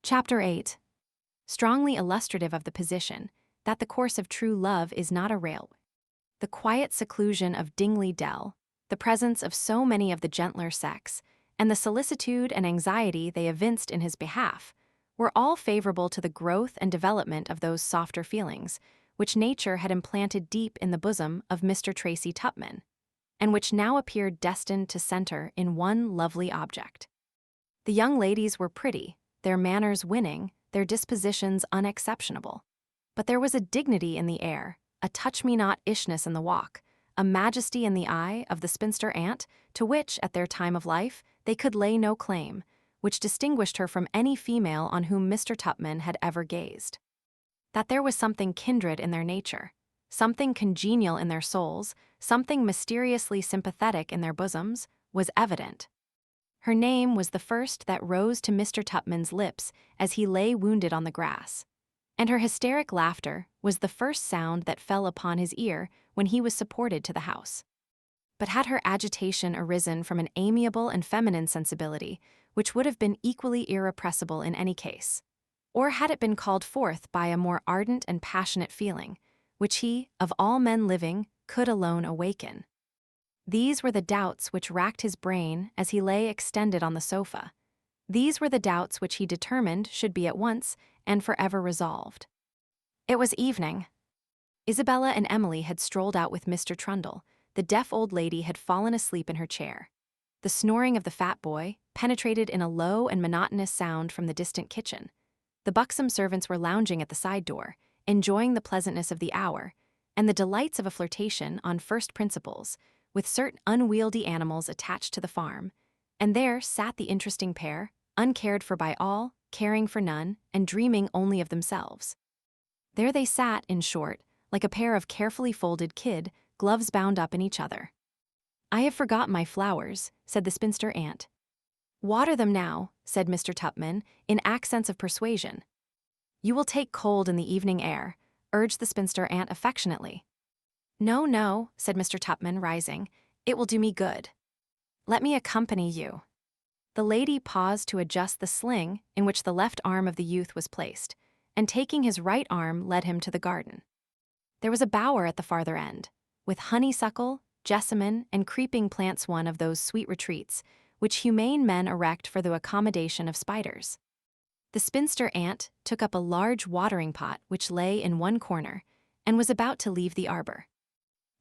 Chapter 8. Strongly illustrative of the position that the course of true love is not a railway. The quiet seclusion of Dingley Dell, the presence of so many of the gentler sex, and the solicitude and anxiety they evinced in his behalf, were all favorable to the growth and development of those softer feelings, which nature had implanted deep in the bosom of Mr. Tracy Tupman, and which now appeared destined to center in one lovely object. The young ladies were pretty, their manners winning, their dispositions unexceptionable. But there was a dignity in the air, a touch-me-not-ishness in the walk, a majesty in the eye of the spinster aunt, to which, at their time of life, they could lay no claim, which distinguished her from any female on whom Mr. Tupman had ever gazed. That there was something kindred in their nature, something congenial in their souls, something mysteriously sympathetic in their bosoms, was evident. Her name was the first that rose to Mr. Tupman's lips as he lay wounded on the grass, and her hysteric laughter was the first sound that fell upon his ear when he was supported to the house. But had her agitation arisen from an amiable and feminine sensibility, which would have been equally irrepressible in any case, or had it been called forth by a more ardent and passionate feeling, which he, of all men living, could alone awaken? These were the doubts which racked his brain as he lay extended on the sofa. These were the doubts which he determined should be at once and forever resolved. It was evening. Isabella and Emily had strolled out with Mr. Trundle. The deaf old lady had fallen asleep in her chair. The snoring of the fat boy penetrated in a low and monotonous sound from the distant kitchen. The buxom servants were lounging at the side door, enjoying the pleasantness of the hour and the delights of a flirtation on first principles with certain unwieldy animals attached to the farm, and there sat the interesting pair, uncared for by all, caring for none, and dreaming only of themselves. There they sat, in short, like a pair of carefully folded kid gloves bound up in each other. "I have forgotten my flowers," said the spinster aunt. "Water them now," said Mr. Tupman, in accents of persuasion. "You will take cold in the evening air," urged the spinster aunt affectionately. "No, no," said Mr. Tupman, rising. "It will do me good. Let me accompany you." The lady paused to adjust the sling in which the left arm of the youth was placed, and taking his right arm led him to the garden. There was a bower at the farther end, with honeysuckle, jessamine, and creeping plants, one of those sweet retreats which humane men erect for the accommodation of spiders. The spinster aunt took up a large watering pot which lay in one corner, and was about to leave the arbor.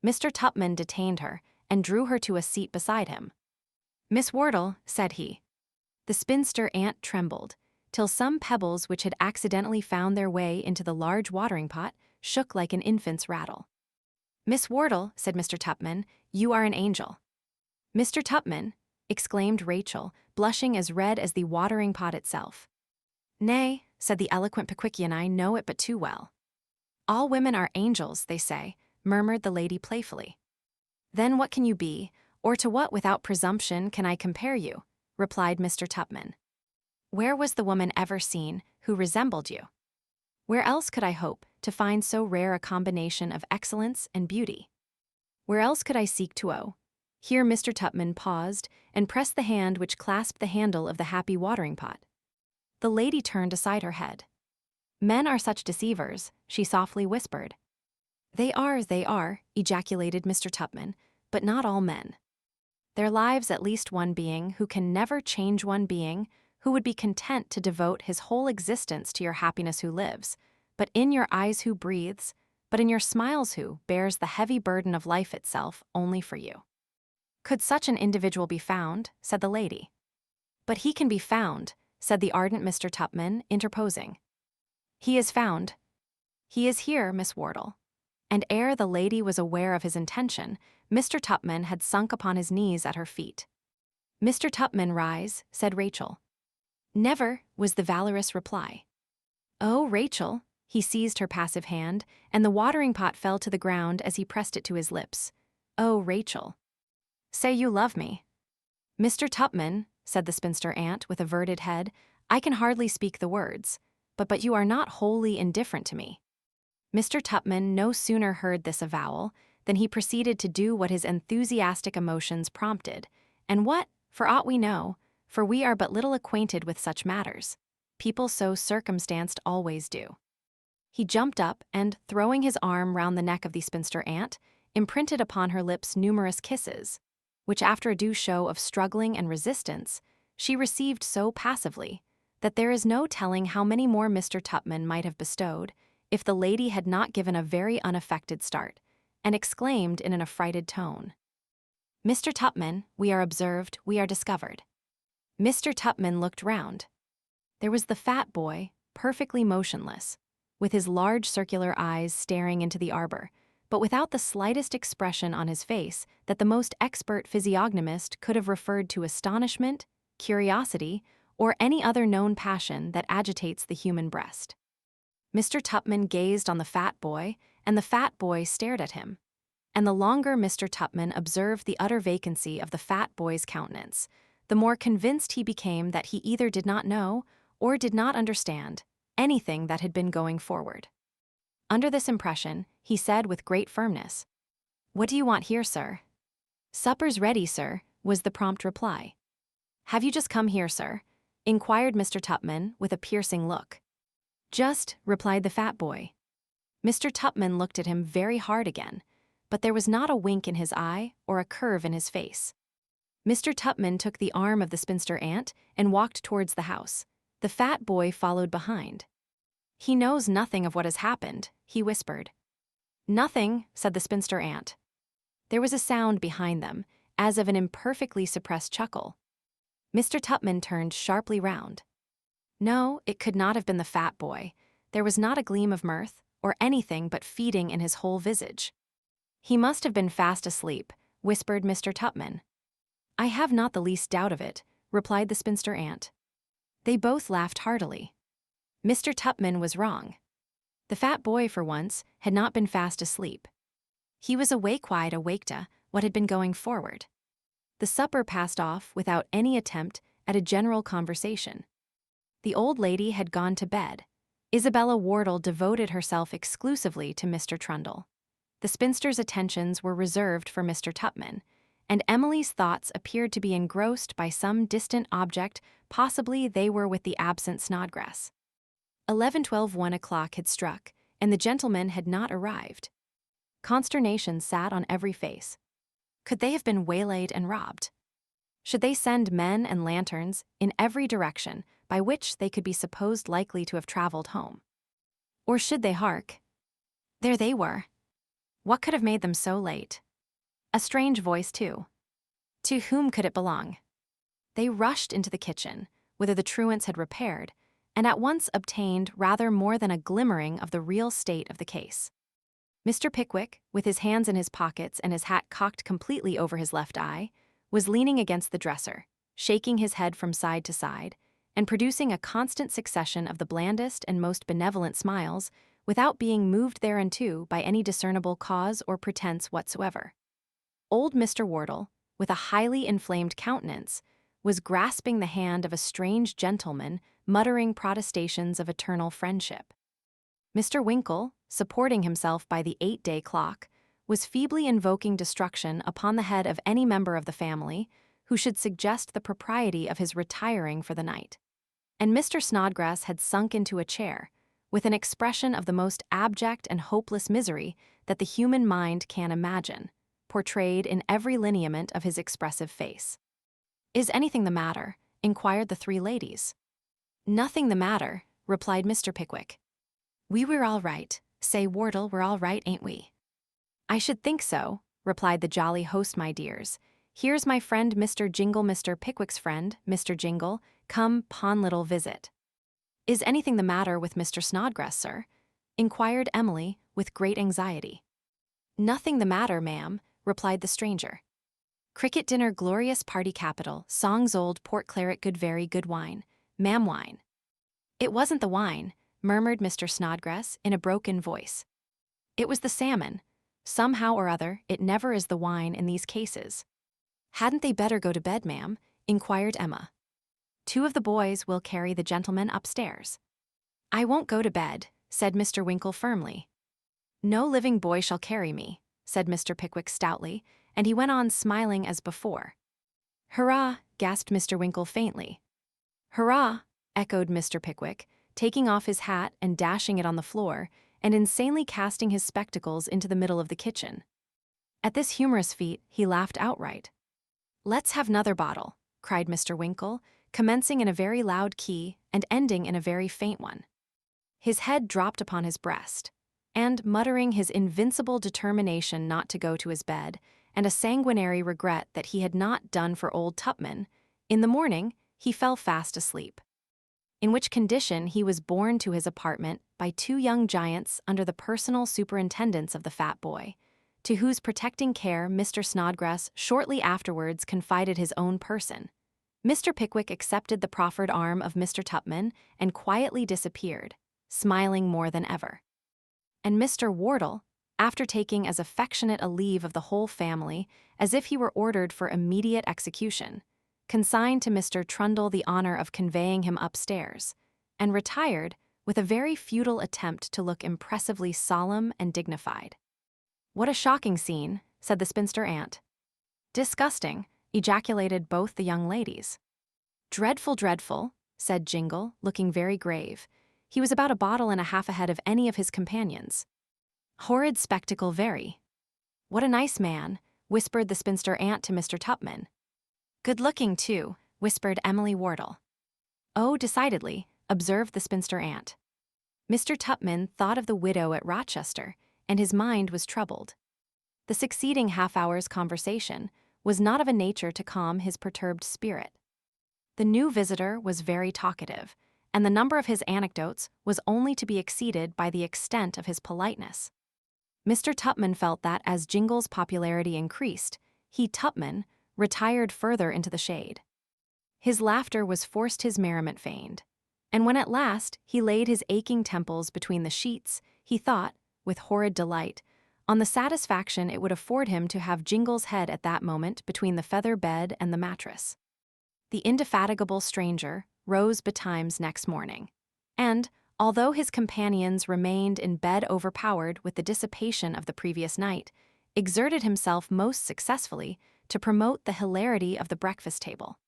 Mr. Tupman detained her and drew her to a seat beside him. "Miss Wardle," said he. The spinster aunt trembled, till some pebbles which had accidentally found their way into the large watering pot shook like an infant's rattle. "Miss Wardle," said Mr. Tupman, "you are an angel." "Mr. Tupman," exclaimed Rachel, blushing as red as the watering pot itself. "Nay," said the eloquent Pickwickian, "I know it but too well." "All women are angels, they say," murmured the lady playfully. "Then what can you be, or to what without presumption can I compare you?" replied Mr. Tupman. "Where was the woman ever seen who resembled you? Where else could I hope to find so rare a combination of excellence and beauty? Where else could I seek to owe?" Here Mr. Tupman paused and pressed the hand which clasped the handle of the happy watering pot. The lady turned aside her head. "Men are such deceivers," she softly whispered. They are," ejaculated Mr. Tupman, "but not all men. Their lives at least one being who can never change, one being who would be content to devote his whole existence to your happiness, who lives, but in your eyes, who breathes, but in your smiles, who bears the heavy burden of life itself only for you." "Could such an individual be found?" said the lady. "But he can be found," said the ardent Mr. Tupman, interposing. "He is found. He is here, Miss Wardle." And ere the lady was aware of his intention, Mr. Tupman had sunk upon his knees at her feet. "Mr. Tupman, rise," said Rachel. "Never," was the valorous reply. "Oh, Rachel," he seized her passive hand, and the watering pot fell to the ground as he pressed it to his lips. "Oh, Rachel. Say you love me." "Mr. Tupman," said the spinster aunt with averted head, "I can hardly speak the words, but you are not wholly indifferent to me." Mr. Tupman no sooner heard this avowal than he proceeded to do what his enthusiastic emotions prompted, and what, for aught we know, for we are but little acquainted with such matters, People so circumstanced always do. He jumped up and, throwing his arm round the neck of the spinster aunt, imprinted upon her lips numerous kisses, which after a due show of struggling and resistance, she received so passively that there is no telling how many more Mr. Tupman might have bestowed if the lady had not given a very unaffected start, and exclaimed in an affrighted tone, "Mr. Tupman, we are observed, we are discovered." Mr. Tupman looked round. There was the fat boy, perfectly motionless, with his large circular eyes staring into the arbor, but without the slightest expression on his face that the most expert physiognomist could have referred to astonishment, curiosity, or any other known passion that agitates the human breast. Mr. Tupman gazed on the fat boy, and the fat boy stared at him. And the longer Mr. Tupman observed the utter vacancy of the fat boy's countenance, the more convinced he became that he either did not know, or did not understand, anything that had been going forward. Under this impression, he said with great firmness, "What do you want here, sir?" "Supper's ready, sir," was the prompt reply. "Have you just come here, sir?" inquired Mr. Tupman with a piercing look. "Just," replied the fat boy. Mr. Tupman looked at him very hard again, but there was not a wink in his eye or a curve in his face. Mr. Tupman took the arm of the spinster aunt and walked towards the house. The fat boy followed behind. "He knows nothing of what has happened," he whispered. "Nothing," said the spinster aunt. There was a sound behind them, as of an imperfectly suppressed chuckle. Mr. Tupman turned sharply round. No, it could not have been the fat boy. There was not a gleam of mirth, or anything but feeding in his whole visage. "He must have been fast asleep," whispered Mr. Tupman. "I have not the least doubt of it," replied the spinster aunt. They both laughed heartily. Mr. Tupman was wrong. The fat boy, for once, had not been fast asleep. He was awake wide awake to what had been going forward. The supper passed off without any attempt at a general conversation. The old lady had gone to bed. Isabella Wardle devoted herself exclusively to Mr. Trundle. The spinster's attentions were reserved for Mr. Tupman, and Emily's thoughts appeared to be engrossed by some distant object. Possibly they were with the absent Snodgrass. 1 o'clock had struck, and the gentleman had not arrived. Consternation sat on every face. Could they have been waylaid and robbed? Should they send men and lanterns in every direction by which they could be supposed likely to have traveled home? Or should they hark? There they were. What could have made them so late? A strange voice, too. To whom could it belong? They rushed into the kitchen, whither the truants had repaired, and at once obtained rather more than a glimmering of the real state of the case. Mr. Pickwick, with his hands in his pockets and his hat cocked completely over his left eye, was leaning against the dresser, shaking his head from side to side, and producing a constant succession of the blandest and most benevolent smiles, without being moved thereunto by any discernible cause or pretense whatsoever. Old Mr. Wardle, with a highly inflamed countenance, was grasping the hand of a strange gentleman, muttering protestations of eternal friendship. Mr. Winkle, supporting himself by the 8-day clock, was feebly invoking destruction upon the head of any member of the family who should suggest the propriety of his retiring for the night. And Mr. Snodgrass had sunk into a chair, with an expression of the most abject and hopeless misery that the human mind can imagine, portrayed in every lineament of his expressive face. "Is anything the matter?" inquired the three ladies. "Nothing the matter," replied Mr. Pickwick. "We were all right. Say, Wardle, we're all right, ain't we?" "I should think so," replied the jolly host, "my dears. Here's my friend Mr. Jingle, Mr. Pickwick's friend, Mr. Jingle, come pon little visit." "Is anything the matter with Mr. Snodgrass, sir?" inquired Emily with great anxiety. "Nothing the matter, ma'am," replied the stranger. "Cricket dinner glorious party capital, songs old, port claret good very good wine, ma'am wine." "It wasn't the wine," murmured Mr. Snodgrass in a broken voice. "It was the salmon. Somehow or other, it never is the wine in these cases." "Hadn't they better go to bed, ma'am?" inquired Emma. "Two of the boys will carry the gentleman upstairs." "I won't go to bed," said Mr. Winkle firmly. "No living boy shall carry me," said Mr. Pickwick stoutly, and he went on smiling as before. "Hurrah!" gasped Mr. Winkle faintly. "Hurrah!" echoed Mr. Pickwick, taking off his hat and dashing it on the floor, and insanely casting his spectacles into the middle of the kitchen. At this humorous feat, he laughed outright. "Let's have 'nother bottle," cried Mr. Winkle, commencing in a very loud key and ending in a very faint one. His head dropped upon his breast, and, muttering his invincible determination not to go to his bed, and a sanguinary regret that he had not done for old Tupman, in the morning he fell fast asleep. In which condition he was borne to his apartment by two young giants under the personal superintendence of the fat boy, to whose protecting care Mr. Snodgrass shortly afterwards confided his own person. Mr. Pickwick accepted the proffered arm of Mr. Tupman and quietly disappeared, smiling more than ever. And Mr. Wardle, after taking as affectionate a leave of the whole family as if he were ordered for immediate execution, consigned to Mr. Trundle the honor of conveying him upstairs, and retired with a very futile attempt to look impressively solemn and dignified. "What a shocking scene," said the spinster aunt. "Disgusting," ejaculated both the young ladies. "Dreadful, dreadful," said Jingle, looking very grave. He was about a bottle and a half ahead of any of his companions. "Horrid spectacle, very." "What a nice man," whispered the spinster aunt to Mr. Tupman. "Good-looking, too," whispered Emily Wardle. "Oh, decidedly," observed the spinster aunt. Mr. Tupman thought of the widow at Rochester, and his mind was troubled. The succeeding half-hour's conversation was not of a nature to calm his perturbed spirit. The new visitor was very talkative, and the number of his anecdotes was only to be exceeded by the extent of his politeness. Mr. Tupman felt that as Jingle's popularity increased, he, Tupman, retired further into the shade. His laughter was forced, his merriment feigned, and when at last he laid his aching temples between the sheets, he thought, with horrid delight, on the satisfaction it would afford him to have Jingle's head at that moment between the feather bed and the mattress. The indefatigable stranger rose betimes next morning, and, although his companions remained in bed overpowered with the dissipation of the previous night, exerted himself most successfully to promote the hilarity of the breakfast table.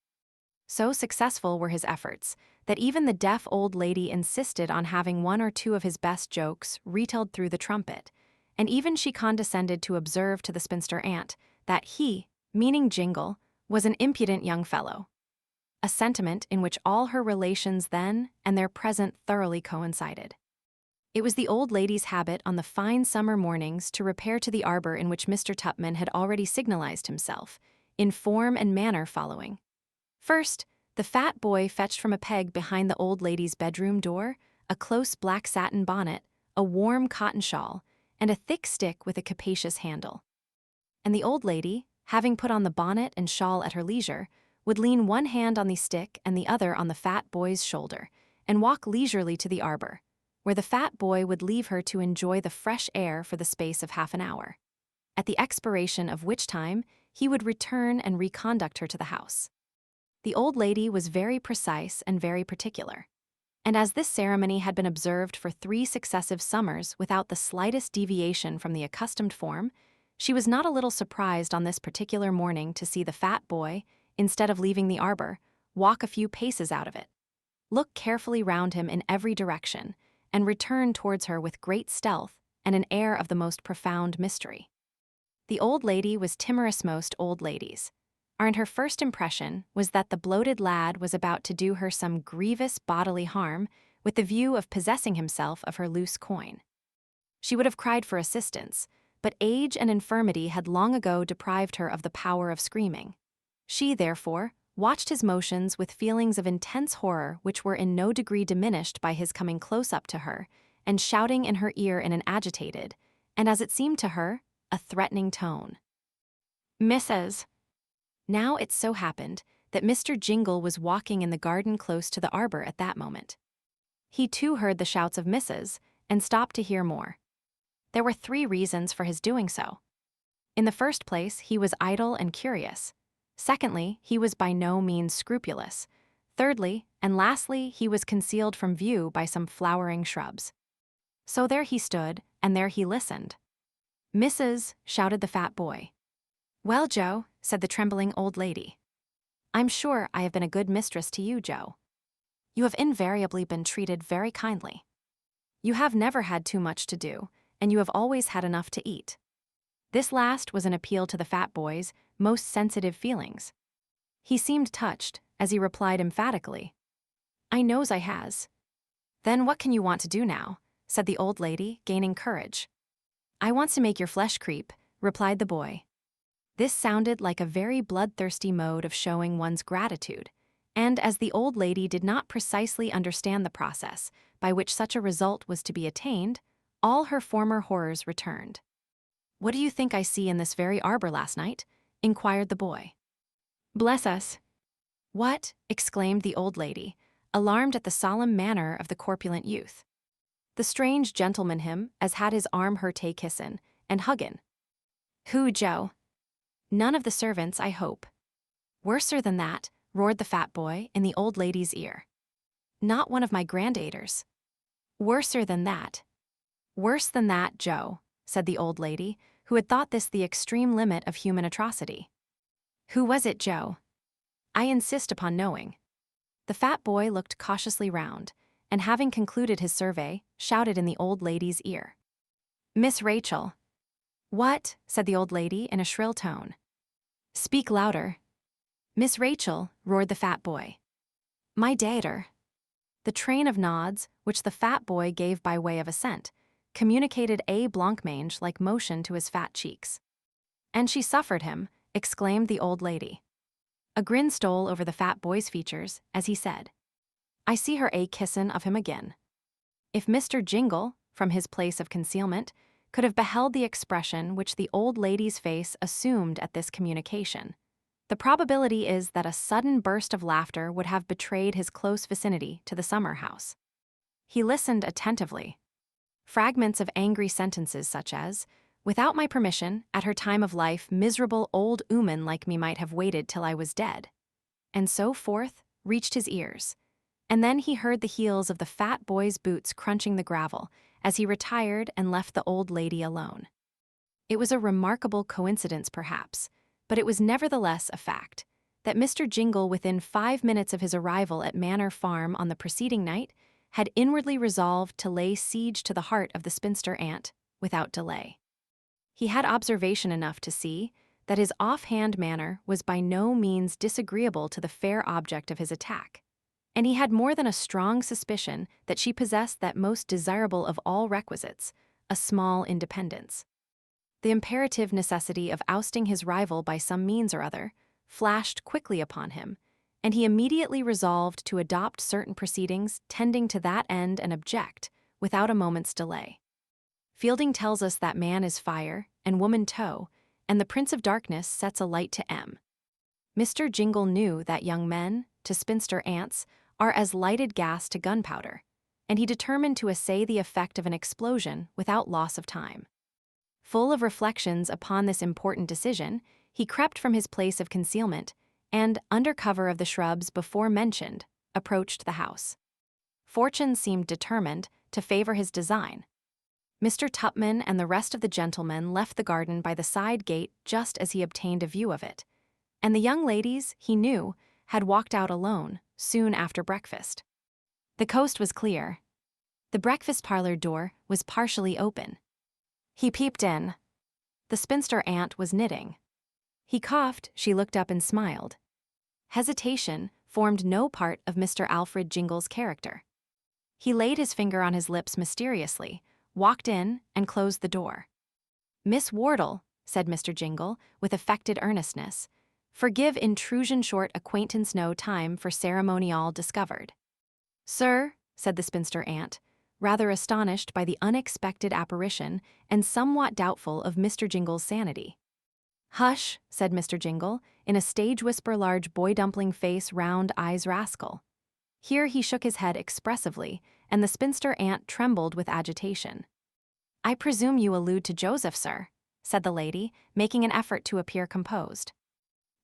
So successful were his efforts that even the deaf old lady insisted on having one or two of his best jokes retailed through the trumpet, and even she condescended to observe to the spinster aunt that he, meaning Jingle, was an impudent young fellow. A sentiment in which all her relations then and their present thoroughly coincided. It was the old lady's habit on the fine summer mornings to repair to the arbor in which Mr. Tupman had already signalized himself, in form and manner following. First, the fat boy fetched from a peg behind the old lady's bedroom door a close black satin bonnet, a warm cotton shawl, and a thick stick with a capacious handle. And the old lady, having put on the bonnet and shawl at her leisure, would lean one hand on the stick and the other on the fat boy's shoulder, and walk leisurely to the arbor, where the fat boy would leave her to enjoy the fresh air for the space of half an hour, at the expiration of which time he would return and reconduct her to the house. The old lady was very precise and very particular, and as this ceremony had been observed for 3 successive summers without the slightest deviation from the accustomed form, she was not a little surprised on this particular morning to see the fat boy, instead of leaving the arbor, walk a few paces out of it, look carefully round him in every direction, and return towards her with great stealth and an air of the most profound mystery. The old lady was timorous most old ladies, and her first impression was that the bloated lad was about to do her some grievous bodily harm with the view of possessing himself of her loose coin. She would have cried for assistance, but age and infirmity had long ago deprived her of the power of screaming. She, therefore, watched his motions with feelings of intense horror which were in no degree diminished by his coming close up to her and shouting in her ear in an agitated, and as it seemed to her, a threatening tone. "Mrs." Now it so happened that Mr. Jingle was walking in the garden close to the arbor at that moment. He too heard the shouts of Mrs., and stopped to hear more. There were 3 reasons for his doing so. In the first place, he was idle and curious. Secondly, he was by no means scrupulous. Thirdly, and lastly, he was concealed from view by some flowering shrubs. So there he stood, and there he listened. "Mrs.," shouted the fat boy. "Well, Joe," said the trembling old lady. "I'm sure I have been a good mistress to you, Joe." You have invariably been treated very kindly. You have never had too much to do, and you have always had enough to eat." This last was an appeal to the fat boy's most sensitive feelings. He seemed touched, as he replied emphatically, "I knows I has." "Then what can you want to do now?" said the old lady, gaining courage. "I wants to make your flesh creep," replied the boy. This sounded like a very bloodthirsty mode of showing one's gratitude, and as the old lady did not precisely understand the process by which such a result was to be attained, all her former horrors returned. "What do you think I see in this very arbor last night?" inquired the boy. "Bless us!" "What?" exclaimed the old lady, alarmed at the solemn manner of the corpulent youth. "The strange gentleman him as had his arm her tay kissin' and huggin'." "Who, Joe?" "None of the servants, I hope." "Worser than that," roared the fat boy in the old lady's ear. "Not one of my grandaters." "Worser than that." "Worse than that, Joe," said the old lady, who had thought this the extreme limit of human atrocity. "Who was it, Joe?" "I insist upon knowing." The fat boy looked cautiously round, and having concluded his survey, shouted in the old lady's ear, "Miss Rachel." "What?" said the old lady in a shrill tone. "Speak louder." "Miss Rachel," roared the fat boy. "My dater." The train of nods, which the fat boy gave by way of assent, communicated a blancmange-like motion to his fat cheeks. "And she suffered him," exclaimed the old lady. A grin stole over the fat boy's features as he said, "I see her a kissin' of him again." If Mr. Jingle, from his place of concealment, could have beheld the expression which the old lady's face assumed at this communication, the probability is that a sudden burst of laughter would have betrayed his close vicinity to the summer house. He listened attentively. Fragments of angry sentences such as, "Without my permission, at her time of life, miserable old 'ooman like me might have waited till I was dead," and so forth, reached his ears, and then he heard the heels of the fat boy's boots crunching the gravel as he retired and left the old lady alone. It was a remarkable coincidence, perhaps, but it was nevertheless a fact, that Mr. Jingle, within 5 minutes of his arrival at Manor Farm on the preceding night, had inwardly resolved to lay siege to the heart of the spinster aunt without delay. He had observation enough to see that his offhand manner was by no means disagreeable to the fair object of his attack, and he had more than a strong suspicion that she possessed that most desirable of all requisites, a small independence. The imperative necessity of ousting his rival by some means or other flashed quickly upon him, and he immediately resolved to adopt certain proceedings tending to that end and object without a moment's delay. Fielding tells us that man is fire and woman tow, and the Prince of Darkness sets a light to M. Mr. Jingle knew that young men, to spinster aunts, are as lighted gas to gunpowder, and he determined to essay the effect of an explosion without loss of time. Full of reflections upon this important decision, he crept from his place of concealment and, under cover of the shrubs before mentioned, approached the house. Fortune seemed determined to favor his design. Mr. Tupman and the rest of the gentlemen left the garden by the side gate just as he obtained a view of it, and the young ladies, he knew, had walked out alone soon after breakfast. The coast was clear. The breakfast parlor door was partially open. He peeped in. The spinster aunt was knitting. He coughed, she looked up and smiled. Hesitation formed no part of Mr. Alfred Jingle's character. He laid his finger on his lips mysteriously, walked in, and closed the door. "Miss Wardle," said Mr. Jingle, with affected earnestness, "forgive intrusion short acquaintance no time for ceremonial discovered." "Sir," said the spinster aunt, rather astonished by the unexpected apparition and somewhat doubtful of Mr. Jingle's sanity. "Hush," said Mr. Jingle, in a stage whisper, large boy dumpling face, round eyes, rascal. Here he shook his head expressively, and the spinster aunt trembled with agitation. "I presume you allude to Joseph, sir," said the lady, making an effort to appear composed.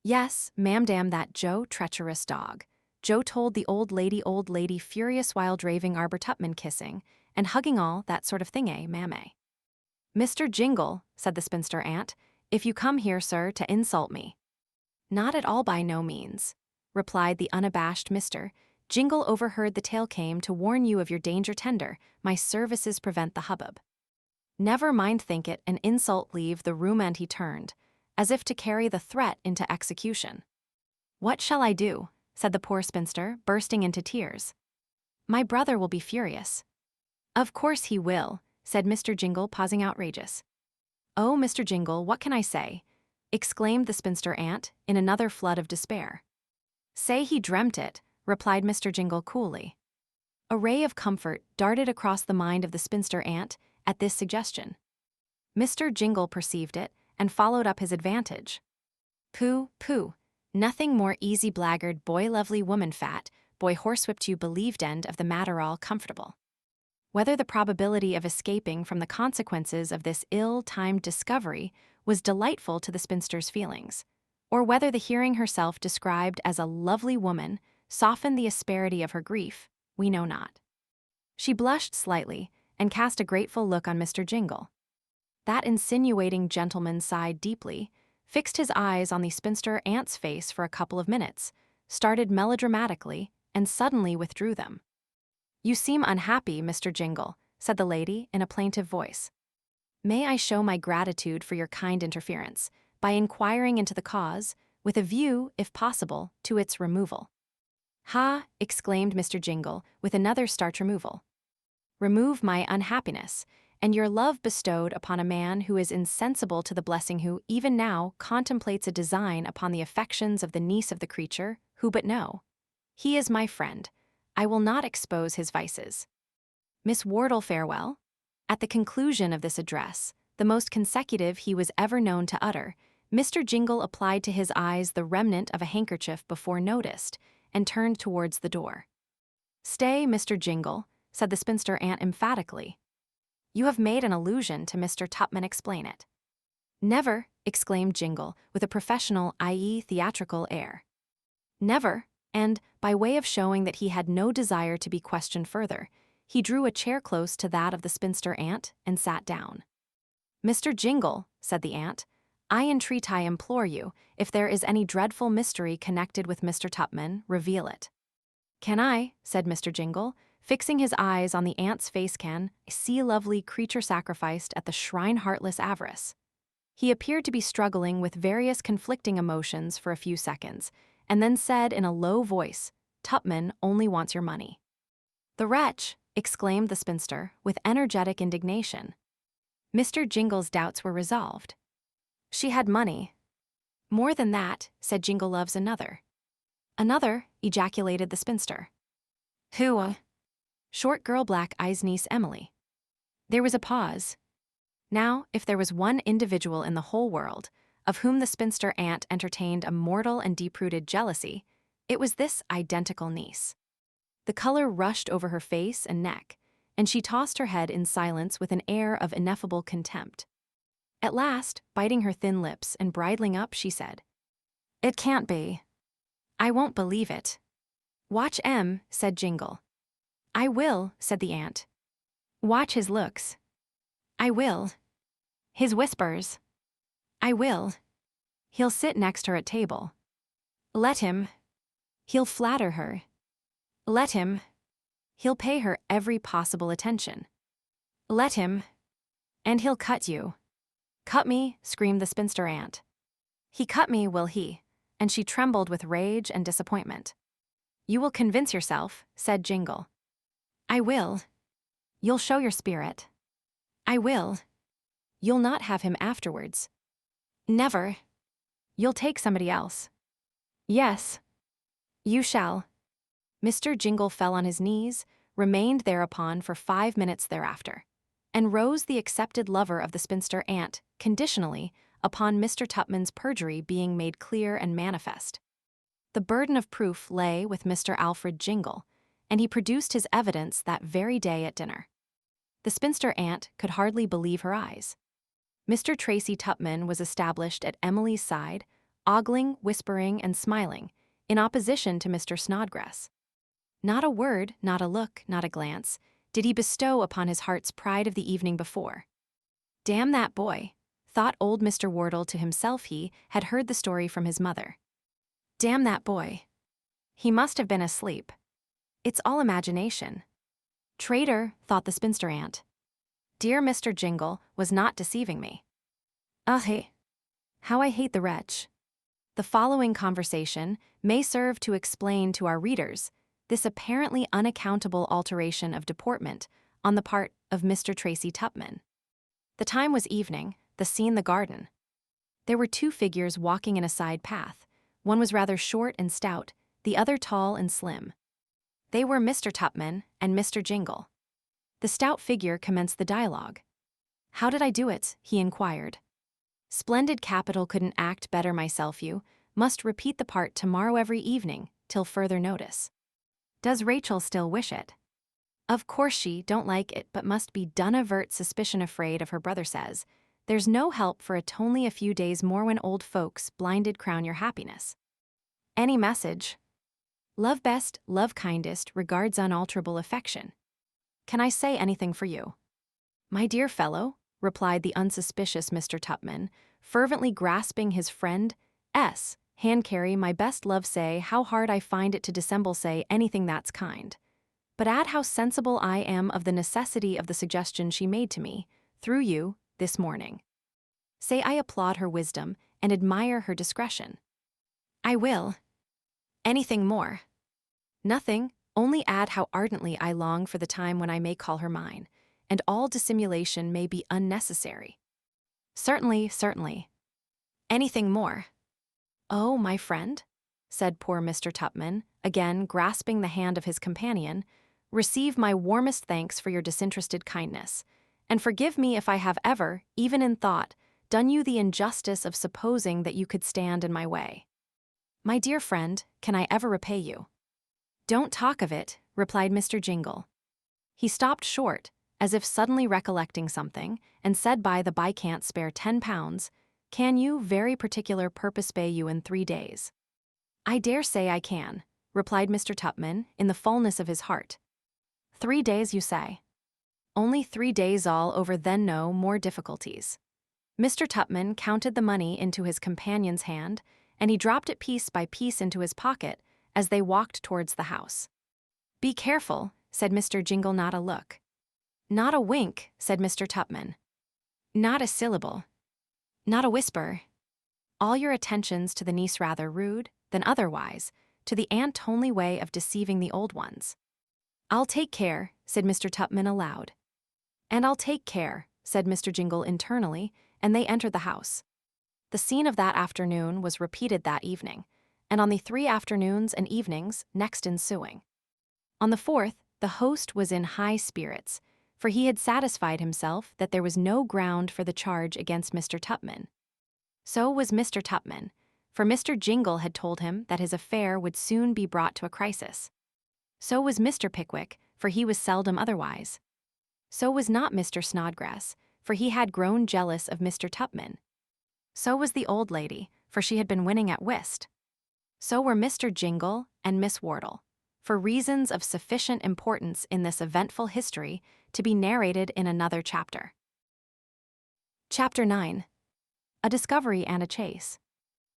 "Yes, ma'am, damn that Joe treacherous dog. Joe told the old lady furious while draving Arbor Tupman kissing, and hugging all that sort of thing, ma'am, Mr. Jingle," said the spinster aunt, "if you come here, sir, to insult me." "Not at all, by no means," replied the unabashed Mr. Jingle overheard the tale came to warn you of your danger tender, my services prevent the hubbub. Never mind think it, an insult leave the room and he turned, as if to carry the threat into execution. What shall I do? Said the poor spinster, bursting into tears. My brother will be furious. Of course he will, said Mr. Jingle, pausing outrageous. Oh, Mr. Jingle, what can I say? Exclaimed the spinster aunt, in another flood of despair. Say he dreamt it, replied Mr. Jingle coolly. A ray of comfort darted across the mind of the spinster aunt at this suggestion. Mr. Jingle perceived it and followed up his advantage. Pooh, pooh, nothing more easy blackguard boy lovely woman fat, boy horsewhipped you believed end of the matter all comfortable. Whether the probability of escaping from the consequences of this ill-timed discovery was delightful to the spinster's feelings, or whether the hearing herself described as a lovely woman softened the asperity of her grief, we know not. She blushed slightly and cast a grateful look on Mr. Jingle. That insinuating gentleman sighed deeply, fixed his eyes on the spinster aunt's face for a couple of minutes, started melodramatically, and suddenly withdrew them. You seem unhappy, Mr. Jingle, said the lady in a plaintive voice. May I show my gratitude for your kind interference by inquiring into the cause, with a view, if possible, to its removal? Ha! Exclaimed Mr. Jingle, with another starch removal. Remove my unhappiness, and your love bestowed upon a man who is insensible to the blessing, who, even now, contemplates a design upon the affections of the niece of the creature, who but know. He is my friend. I will not expose his vices. Miss Wardle, farewell. At the conclusion of this address, the most consecutive he was ever known to utter, Mr. Jingle applied to his eyes the remnant of a handkerchief before noticed, and turned towards the door. Stay, Mr. Jingle, said the spinster aunt emphatically. You have made an allusion to Mr. Tupman, explain it. Never, exclaimed Jingle, with a professional, i.e. theatrical air. Never, and, by way of showing that he had no desire to be questioned further, he drew a chair close to that of the spinster aunt and sat down. Mr. Jingle, said the aunt, I entreat, I implore you, if there is any dreadful mystery connected with Mr. Tupman, reveal it. Can I, said Mr. Jingle, fixing his eyes on the aunt's face, can I see a lovely creature sacrificed at the shrine heartless avarice? He appeared to be struggling with various conflicting emotions for a few seconds, and then said in a low voice, Tupman only wants your money. The wretch, exclaimed the spinster, with energetic indignation. Mr. Jingle's doubts were resolved. She had money. More than that, said Jingle loves another. Another, ejaculated the spinster. Who? Short girl, black eyes niece Emily. There was a pause. Now, if there was one individual in the whole world, of whom the spinster aunt entertained a mortal and deep-rooted jealousy, it was this identical niece. The color rushed over her face and neck, and she tossed her head in silence with an air of ineffable contempt. At last, biting her thin lips and bridling up, she said, It can't be. I won't believe it. Watch M, said Jingle. I will, said the aunt. Watch his looks. I will. His whispers. I will. He'll sit next her at table. Let him. He'll flatter her. Let him. He'll pay her every possible attention. Let him. And he'll cut you. Cut me, screamed the spinster aunt. He cut me, will he? And she trembled with rage and disappointment. You will convince yourself, said Jingle. I will. You'll show your spirit. I will. You'll not have him afterwards. Never. You'll take somebody else. Yes. You shall. Mr. Jingle fell on his knees, remained thereupon for 5 minutes thereafter, and rose the accepted lover of the spinster aunt, conditionally, upon Mr. Tupman's perjury being made clear and manifest. The burden of proof lay with Mr. Alfred Jingle, and he produced his evidence that very day at dinner. The spinster aunt could hardly believe her eyes. Mr. Tracy Tupman was established at Emily's side, ogling, whispering, and smiling, in opposition to Mr. Snodgrass. Not a word, not a look, not a glance, did he bestow upon his heart's pride of the evening before. Damn that boy, thought old Mr. Wardle to himself. He had heard the story from his mother. Damn that boy. He must have been asleep. It's all imagination. Traitor, thought the spinster aunt. Dear Mr. Jingle was not deceiving me. Hey, how I hate the wretch. The following conversation may serve to explain to our readers this apparently unaccountable alteration of deportment on the part of Mr. Tracy Tupman. The time was evening, the scene the garden. There were two figures walking in a side path. One was rather short and stout, the other tall and slim. They were Mr. Tupman and Mr. Jingle. The stout figure commenced the dialogue. How did I do it? He inquired. Splendid capital, couldn't act better myself. You must repeat the part tomorrow every evening, till further notice. Does Rachel still wish it? Of course she don't like it, but must be done. Avert suspicion, afraid of her brother says. There's no help for it, only a few days more when old folks blinded crown your happiness. Any message? Love best, love kindest, regards unalterable affection. Can I say anything for you? My dear fellow, replied the unsuspicious Mr. Tupman, fervently grasping his friend's hand, carry my best love, say how hard I find it to dissemble, say anything that's kind. But add how sensible I am of the necessity of the suggestion she made to me, through you, this morning. Say I applaud her wisdom and admire her discretion. I will. Anything more? Nothing, only add how ardently I long for the time when I may call her mine, and all dissimulation may be unnecessary. Certainly, certainly. Anything more? Oh, my friend, said poor Mr. Tupman, again grasping the hand of his companion, receive my warmest thanks for your disinterested kindness, and forgive me if I have ever, even in thought, done you the injustice of supposing that you could stand in my way. My dear friend, can I ever repay you? Don't talk of it, replied Mr. Jingle. He stopped short, as if suddenly recollecting something, and said, by the by, can't spare £10. Can you, very particular purpose, pay you in 3 days? I dare say I can, replied Mr. Tupman, in the fullness of his heart. 3 days, you say? Only 3 days all over, then no more difficulties. Mr. Tupman counted the money into his companion's hand, and he dropped it piece by piece into his pocket as they walked towards the house. Be careful, said Mr. Jingle. Not a look. Not a wink, said Mr. Tupman. Not a syllable. Not a whisper. All your attentions to the niece, rather rude than otherwise, to the aunt, only way of deceiving the old ones. I'll take care, said Mr. Tupman aloud. And I'll take care, said Mr. Jingle internally, and they entered the house. The scene of that afternoon was repeated that evening, and on the 3 afternoons and evenings next ensuing. On the 4th, the host was in high spirits, for he had satisfied himself that there was no ground for the charge against Mr. Tupman. So was Mr. Tupman, for Mr. Jingle had told him that his affair would soon be brought to a crisis. So was Mr. Pickwick, for he was seldom otherwise. So was not Mr. Snodgrass, for he had grown jealous of Mr. Tupman. So was the old lady, for she had been winning at whist. So were Mr. Jingle and Miss Wardle, for reasons of sufficient importance in this eventful history to be narrated in another chapter. Chapter 9. A Discovery and a Chase.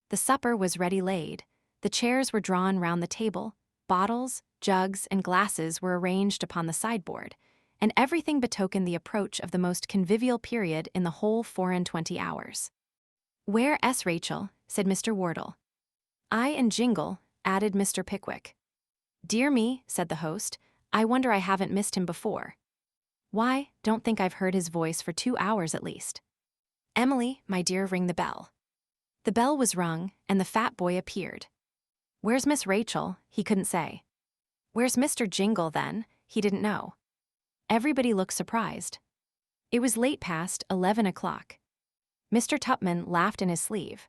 The supper was ready laid, the chairs were drawn round the table, bottles, jugs, and glasses were arranged upon the sideboard, and everything betokened the approach of the most convivial period in the whole 24 hours. Where's Rachel? Said Mr. Wardle. I and Jingle, added Mr. Pickwick. Dear me, said the host, I wonder I haven't missed him before. Why, don't think I've heard his voice for 2 hours at least. Emily, my dear, ring the bell. The bell was rung, and the fat boy appeared. Where's Miss Rachel? He couldn't say. Where's Mr. Jingle, then? He didn't know. Everybody looked surprised. It was late past 11 o'clock. Mr. Tupman laughed in his sleeve.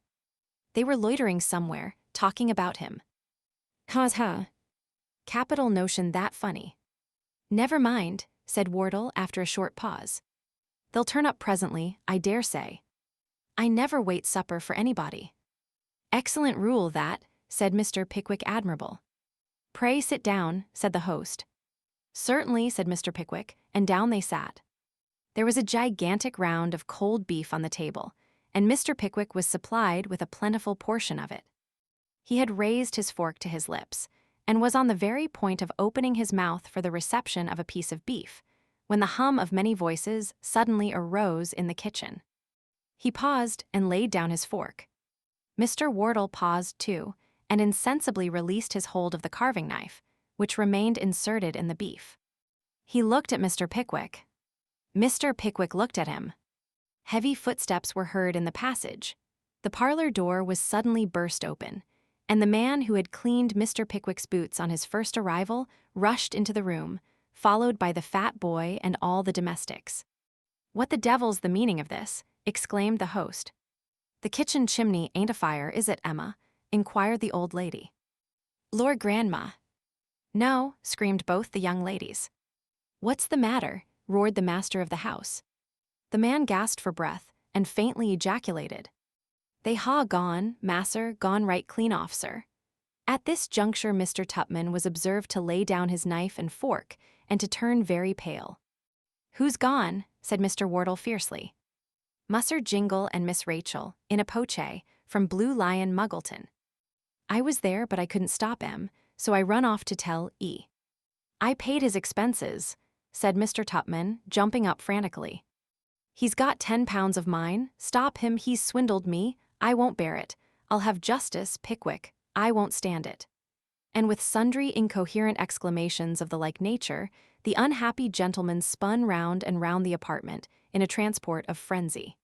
They were loitering somewhere, talking about him. Ha. Capital notion, that funny. Never mind, said Wardle after a short pause. They'll turn up presently, I dare say. I never wait supper for anybody. Excellent rule, that, said Mr. Pickwick, admirable. Pray sit down, said the host. Certainly, said Mr. Pickwick, and down they sat. There was a gigantic round of cold beef on the table, and Mr. Pickwick was supplied with a plentiful portion of it. He had raised his fork to his lips, and was on the very point of opening his mouth for the reception of a piece of beef, when the hum of many voices suddenly arose in the kitchen. He paused and laid down his fork. Mr. Wardle paused too, and insensibly released his hold of the carving knife, which remained inserted in the beef. He looked at Mr. Pickwick. Mr. Pickwick looked at him. Heavy footsteps were heard in the passage. The parlor door was suddenly burst open, and the man who had cleaned Mr. Pickwick's boots on his first arrival rushed into the room, followed by the fat boy and all the domestics. "What the devil's the meaning of this?" exclaimed the host. "The kitchen chimney ain't afire, is it, Emma?" inquired the old lady. "Lord, Grandma." "No," screamed both the young ladies. "What's the matter?" roared the master of the house. The man gasped for breath and faintly ejaculated, "They ha gone, masser, gone right clean off, sir." At this juncture Mr. Tupman was observed to lay down his knife and fork and to turn very pale. "Who's gone?" said Mr. Wardle fiercely. "Musser Jingle and Miss Rachel, in a poche, from Blue Lion, Muggleton. I was there, but I couldn't stop em, so I run off to tell E. I paid his expenses," said Mr. Tupman, jumping up frantically. "He's got £10 of mine. Stop him, he's swindled me. I won't bear it. I'll have justice, Pickwick. I won't stand it." And with sundry incoherent exclamations of the like nature, the unhappy gentleman spun round and round the apartment in a transport of frenzy.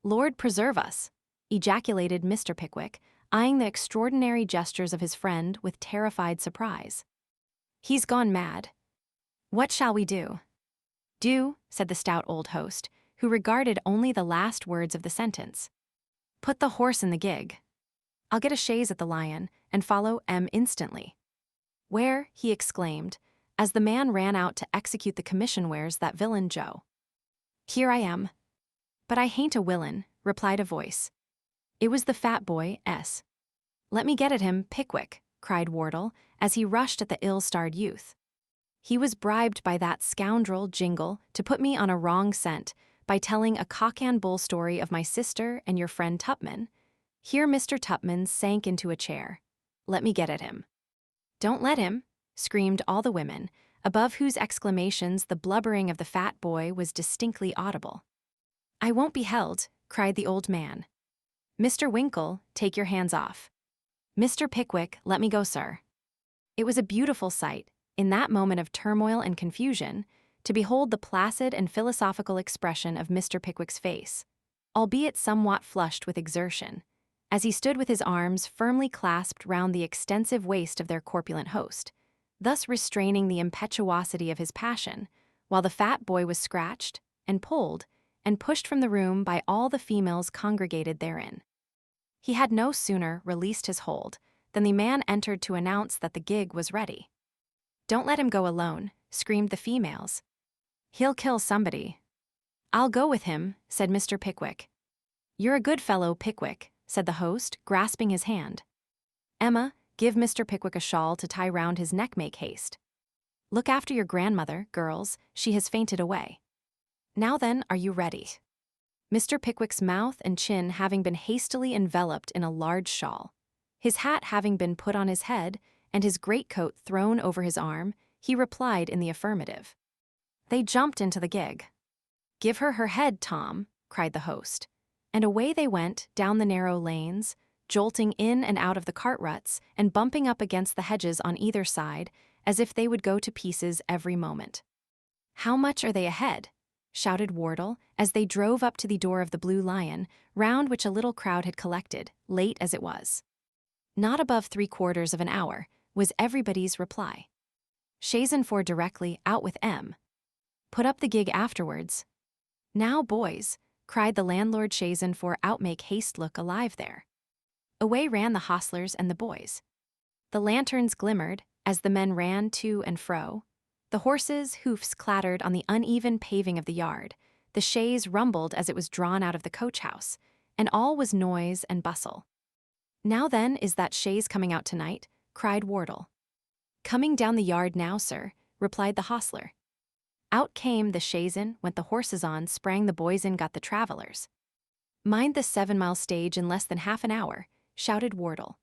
"Lord preserve us!" ejaculated Mr. Pickwick, eyeing the extraordinary gestures of his friend with terrified surprise. "He's gone mad. What shall we do?" "Do," said the stout old host, who regarded only the last words of the sentence. "Put the horse in the gig. I'll get a chaise at the Lion, and follow M instantly." "Where?" he exclaimed, as the man ran out to execute the commission. "Where's that villain Joe?" "Here I am." "But I hain't a villain," replied a voice. It was the fat boy, S. "Let me get at him, Pickwick," cried Wardle, as he rushed at the ill-starred youth. "He was bribed by that scoundrel Jingle to put me on a wrong scent by telling a cock-and-bull story of my sister and your friend Tupman." Here Mr. Tupman sank into a chair. "Let me get at him." "Don't let him," screamed all the women, above whose exclamations the blubbering of the fat boy was distinctly audible. "I won't be held," cried the old man. "Mr. Winkle, take your hands off." "Mr. Pickwick, let me go, sir." It was a beautiful sight, in that moment of turmoil and confusion, to behold the placid and philosophical expression of Mr. Pickwick's face, albeit somewhat flushed with exertion, as he stood with his arms firmly clasped round the extensive waist of their corpulent host, thus restraining the impetuosity of his passion, while the fat boy was scratched, and pulled, and pushed from the room by all the females congregated therein. He had no sooner released his hold than the man entered to announce that the gig was ready. "Don't let him go alone," screamed the females. "He'll kill somebody." "I'll go with him," said Mr. Pickwick. "You're a good fellow, Pickwick," said the host, grasping his hand. "Emma, give Mr. Pickwick a shawl to tie round his neck. Make haste. Look after your grandmother, girls, she has fainted away. Now then, are you ready?" Mr. Pickwick's mouth and chin having been hastily enveloped in a large shawl, his hat having been put on his head, and his greatcoat thrown over his arm, he replied in the affirmative. They jumped into the gig. "Give her her head, Tom," cried the host, and away they went down the narrow lanes, jolting in and out of the cart ruts and bumping up against the hedges on either side, as if they would go to pieces every moment. "How much are they ahead?" shouted Wardle, as they drove up to the door of the Blue Lion, round which a little crowd had collected, late as it was. "Not above 3/4 of an hour," was everybody's reply. "Chaise and four directly, out with M. Put up the gig afterwards." "Now, boys," cried the landlord, "chaise and four out, make haste, look alive there." Away ran the hostlers and the boys. The lanterns glimmered as the men ran to and fro. The horses' hoofs clattered on the uneven paving of the yard, the chaise rumbled as it was drawn out of the coach-house, and all was noise and bustle. "Now then, is that chaise coming out tonight?" cried Wardle. "Coming down the yard now, sir," replied the hostler. Out came the chaise in, went the horses on, sprang the boys in, got the travellers. "Mind the 7-mile stage in less than half an hour," shouted Wardle.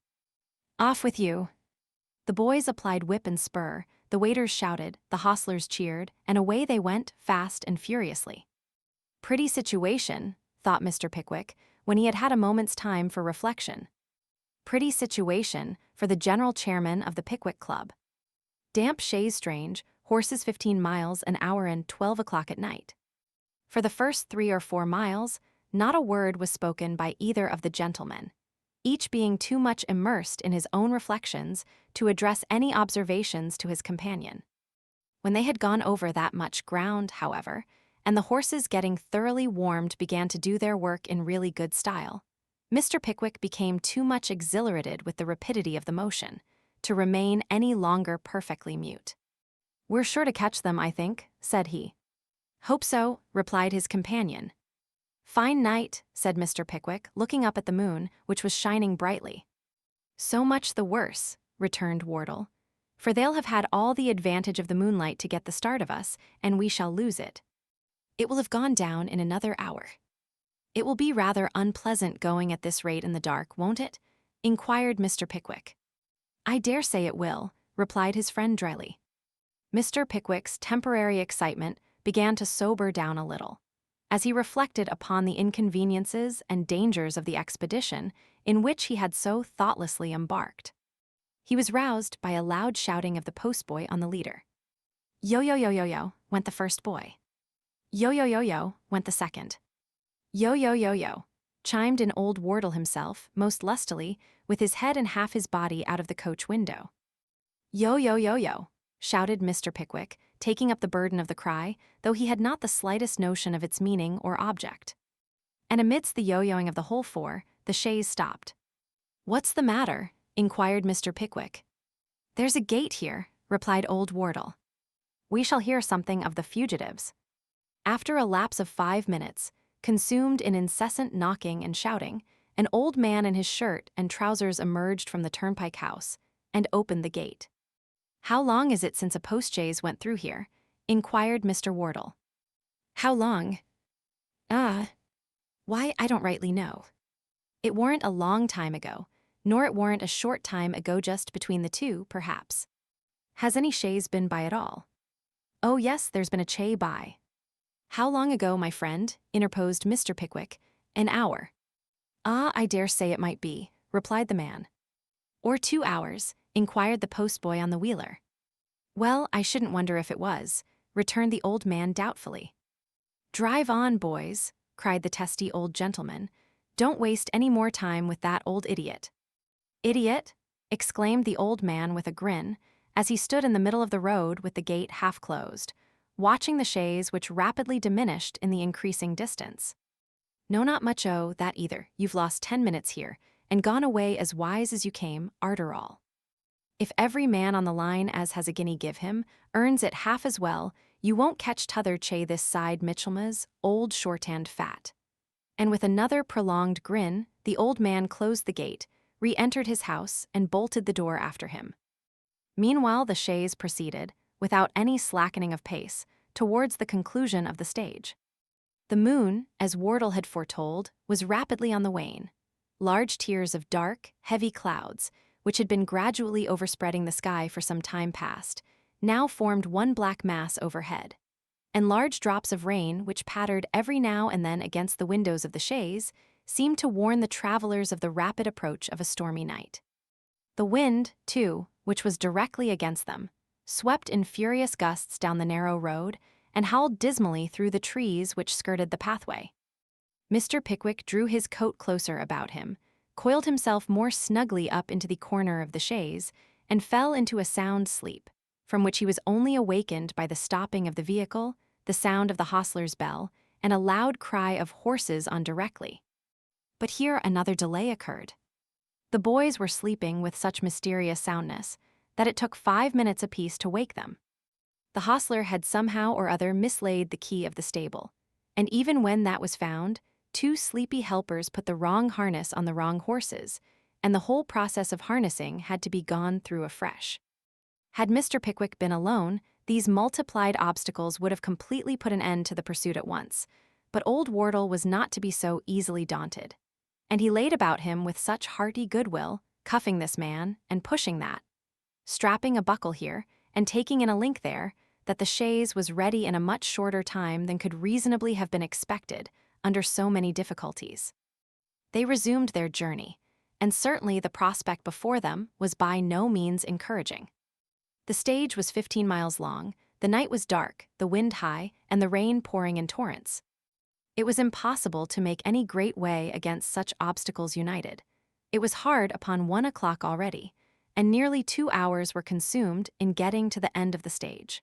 "Off with you." The boys applied whip and spur, the waiters shouted, the hostlers cheered, and away they went, fast and furiously. Pretty situation, thought Mr. Pickwick, when he had had a moment's time for reflection. Pretty situation for the general chairman of the Pickwick Club. Damp chaise strange, horses 15 miles an hour and 12 o'clock at night. For the first 3 or 4 miles, not a word was spoken by either of the gentlemen, each being too much immersed in his own reflections to address any observations to his companion. When they had gone over that much ground, however, and the horses getting thoroughly warmed began to do their work in really good style, Mr. Pickwick became too much exhilarated with the rapidity of the motion to remain any longer perfectly mute. "We're sure to catch them, I think," said he. "Hope so," replied his companion. "Fine night," said Mr. Pickwick, looking up at the moon, which was shining brightly. "So much the worse," returned Wardle, "for they'll have had all the advantage of the moonlight to get the start of us, and we shall lose it. It will have gone down in another hour." "It will be rather unpleasant going at this rate in the dark, won't it?" inquired Mr. Pickwick. "I dare say it will," replied his friend dryly. Mr. Pickwick's temporary excitement began to sober down a little, as he reflected upon the inconveniences and dangers of the expedition in which he had so thoughtlessly embarked. He was roused by a loud shouting of the postboy on the leader. "Yo-yo-yo-yo-yo," went the first boy. "Yo-yo-yo-yo," went the second. "Yo-yo-yo-yo," chimed in old Wardle himself, most lustily, with his head and half his body out of the coach window. "Yo-yo-yo-yo," shouted Mr. Pickwick, taking up the burden of the cry, though he had not the slightest notion of its meaning or object. And amidst the yo-yoing of the whole four, the chaise stopped. "What's the matter?" inquired Mr. Pickwick. "There's a gate here," replied old Wardle. "We shall hear something of the fugitives." After a lapse of 5 minutes, consumed in incessant knocking and shouting, an old man in his shirt and trousers emerged from the turnpike house and opened the gate. "How long is it since a postchaise went through here?" inquired Mr. Wardle. "How long? Why, I don't rightly know. It warn't a long time ago, nor it warn't a short time ago, just between the two, perhaps." "Has any chaise been by at all?" "Oh yes, there's been a chay by." "How long ago, my friend?" interposed Mr. Pickwick. "An hour." "I dare say it might be," replied the man. "Or 2 hours?" inquired the postboy on the wheeler. "Well, I shouldn't wonder if it was," returned the old man doubtfully. "Drive on, boys," cried the testy old gentleman. "Don't waste any more time with that old idiot." "Idiot?" exclaimed the old man with a grin, as he stood in the middle of the road with the gate half closed, watching the chaise which rapidly diminished in the increasing distance. "No, not much that either. You've lost 10 minutes here, and gone away as wise as you came, arter all. If every man on the line as has a guinea give him, earns it half as well, you won't catch t'other chay this side Mitchelma's, old shorthand fat." And with another prolonged grin, the old man closed the gate, re-entered his house, and bolted the door after him. Meanwhile the chaise proceeded, without any slackening of pace, towards the conclusion of the stage. The moon, as Wardle had foretold, was rapidly on the wane. Large tiers of dark, heavy clouds, which had been gradually overspreading the sky for some time past, now formed one black mass overhead, and large drops of rain, which pattered every now and then against the windows of the chaise, seemed to warn the travelers of the rapid approach of a stormy night. The wind, too, which was directly against them, swept in furious gusts down the narrow road and howled dismally through the trees which skirted the pathway. Mr. Pickwick drew his coat closer about him, coiled himself more snugly up into the corner of the chaise, and fell into a sound sleep, from which he was only awakened by the stopping of the vehicle, the sound of the hostler's bell, and a loud cry of horses on directly. But here another delay occurred. The boys were sleeping with such mysterious soundness that it took 5 minutes apiece to wake them. The hostler had somehow or other mislaid the key of the stable, and even when that was found, 2 sleepy helpers put the wrong harness on the wrong horses, and the whole process of harnessing had to be gone through afresh. Had Mr. Pickwick been alone, these multiplied obstacles would have completely put an end to the pursuit at once, but old Wardle was not to be so easily daunted, and he laid about him with such hearty goodwill, cuffing this man and pushing that, strapping a buckle here and taking in a link there, that the chaise was ready in a much shorter time than could reasonably have been expected under so many difficulties. They resumed their journey, and certainly the prospect before them was by no means encouraging. The stage was 15 miles long, the night was dark, the wind high, and the rain pouring in torrents. It was impossible to make any great way against such obstacles united. It was hard upon 1 o'clock already, and nearly 2 hours were consumed in getting to the end of the stage.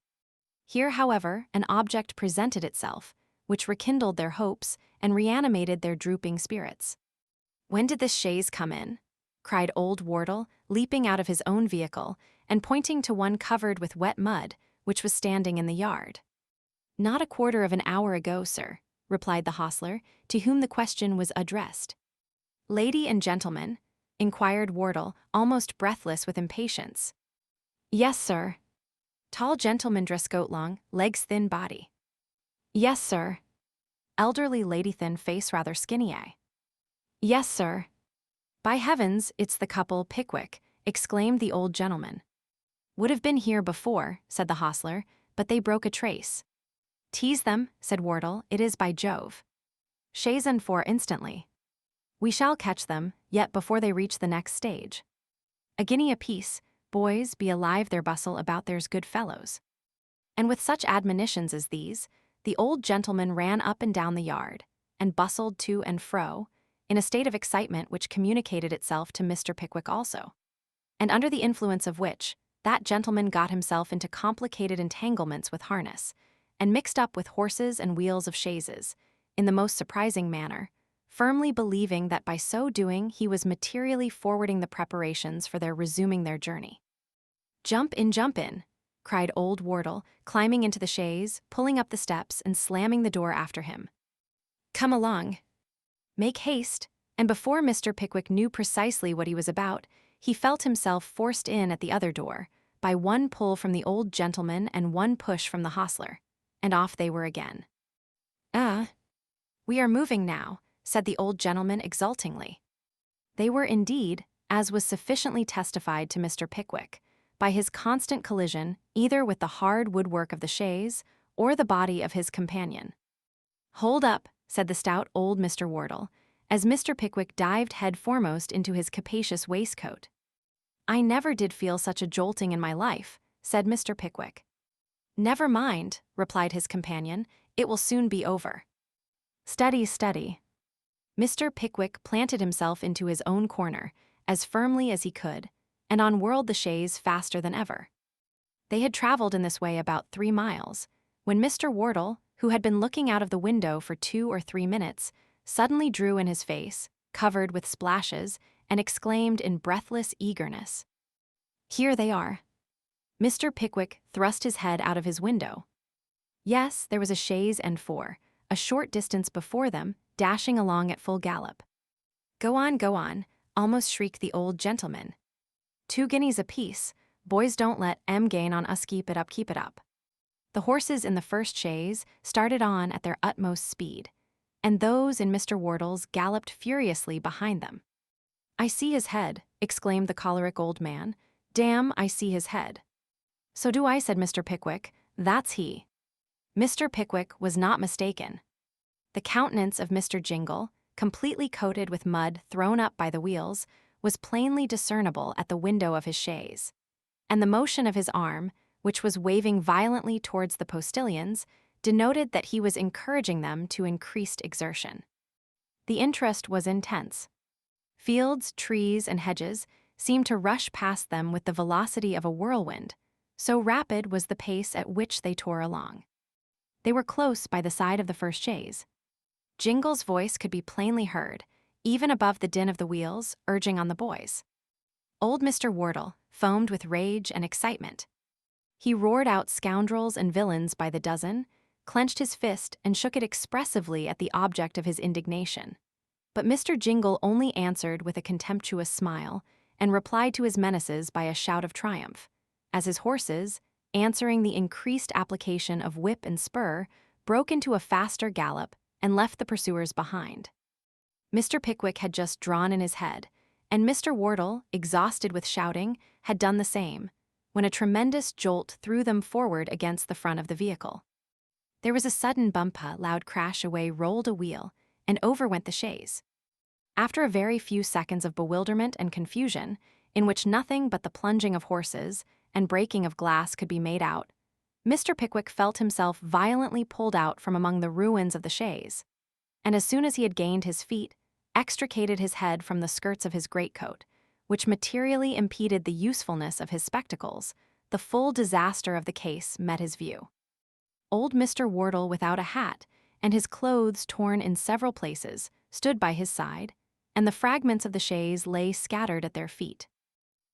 Here, however, an object presented itself, which rekindled their hopes and reanimated their drooping spirits. "When did this chaise come in?" cried old Wardle, leaping out of his own vehicle and pointing to one covered with wet mud, which was standing in the yard. "Not a quarter of an hour ago, sir," replied the hostler, to whom the question was addressed. "Lady and gentleman?" inquired Wardle, almost breathless with impatience. "Yes, sir." "Tall gentleman, dress coat long, legs thin, body?" "Yes, sir." "Elderly lady, thin face, rather skinny, eh?" "Yes, sir." "By heavens, it's the couple Pickwick," exclaimed the old gentleman. "Would have been here before," said the hostler, "but they broke a trace." "Tease them," said Wardle, "it is by Jove. Chaise and four instantly. We shall catch them, yet before they reach the next stage. A guinea apiece, boys, be alive their bustle about there's good fellows." And with such admonitions as these, the old gentleman ran up and down the yard, and bustled to and fro, in a state of excitement which communicated itself to Mr. Pickwick also, and under the influence of which, that gentleman got himself into complicated entanglements with harness, and mixed up with horses and wheels of chaises, in the most surprising manner, firmly believing that by so doing he was materially forwarding the preparations for their resuming their journey. Jump in," cried old Wardle, climbing into the chaise, pulling up the steps, and slamming the door after him. "Come along. Make haste," and before Mr. Pickwick knew precisely what he was about, he felt himself forced in at the other door, by one pull from the old gentleman and one push from the hostler, and off they were again. "We are moving now," said the old gentleman exultingly. They were indeed, as was sufficiently testified to Mr. Pickwick, by his constant collision either with the hard woodwork of the chaise or the body of his companion. "Hold up," said the stout old Mr. Wardle, as Mr. Pickwick dived head foremost into his capacious waistcoat. "I never did feel such a jolting in my life," said Mr. Pickwick. "Never mind," replied his companion, "it will soon be over." "Steady, steady." Mr. Pickwick planted himself into his own corner, as firmly as he could, and unwhirled the chaise faster than ever. They had traveled in this way about 3 miles, when Mr. Wardle, who had been looking out of the window for 2 or 3 minutes, suddenly drew in his face, covered with splashes, and exclaimed in breathless eagerness, "Here they are." Mr. Pickwick thrust his head out of his window. Yes, there was a chaise and four, a short distance before them, dashing along at full gallop. Go on," almost shrieked the old gentleman. 2 guineas apiece, boys, don't let 'em gain on us, keep it up. The horses in the first chaise started on at their utmost speed, and those in Mr. Wardle's galloped furiously behind them. "I see his head," exclaimed the choleric old man. "Damn, I see his head." "So do I," said Mr. Pickwick. "That's he." Mr. Pickwick was not mistaken. The countenance of Mr. Jingle, completely coated with mud thrown up by the wheels, was plainly discernible at the window of his chaise, and the motion of his arm, which was waving violently towards the postilions, denoted that he was encouraging them to increased exertion. The interest was intense. Fields, trees, and hedges seemed to rush past them with the velocity of a whirlwind, so rapid was the pace at which they tore along. They were close by the side of the first chaise. Jingle's voice could be plainly heard, even above the din of the wheels, urging on the boys. Old Mr. Wardle foamed with rage and excitement. He roared out scoundrels and villains by the dozen, clenched his fist and shook it expressively at the object of his indignation. But Mr. Jingle only answered with a contemptuous smile, and replied to his menaces by a shout of triumph, as his horses, answering the increased application of whip and spur, broke into a faster gallop and left the pursuers behind. Mr. Pickwick had just drawn in his head, and Mr. Wardle, exhausted with shouting, had done the same, when a tremendous jolt threw them forward against the front of the vehicle. There was a sudden bumpa, loud crash, away rolled a wheel, and over went the chaise. After a very few seconds of bewilderment and confusion, in which nothing but the plunging of horses and breaking of glass could be made out, Mr. Pickwick felt himself violently pulled out from among the ruins of the chaise, and as soon as he had gained his feet, extricated his head from the skirts of his greatcoat, which materially impeded the usefulness of his spectacles, the full disaster of the case met his view. Old Mr. Wardle, without a hat, and his clothes torn in several places, stood by his side, and the fragments of the chaise lay scattered at their feet.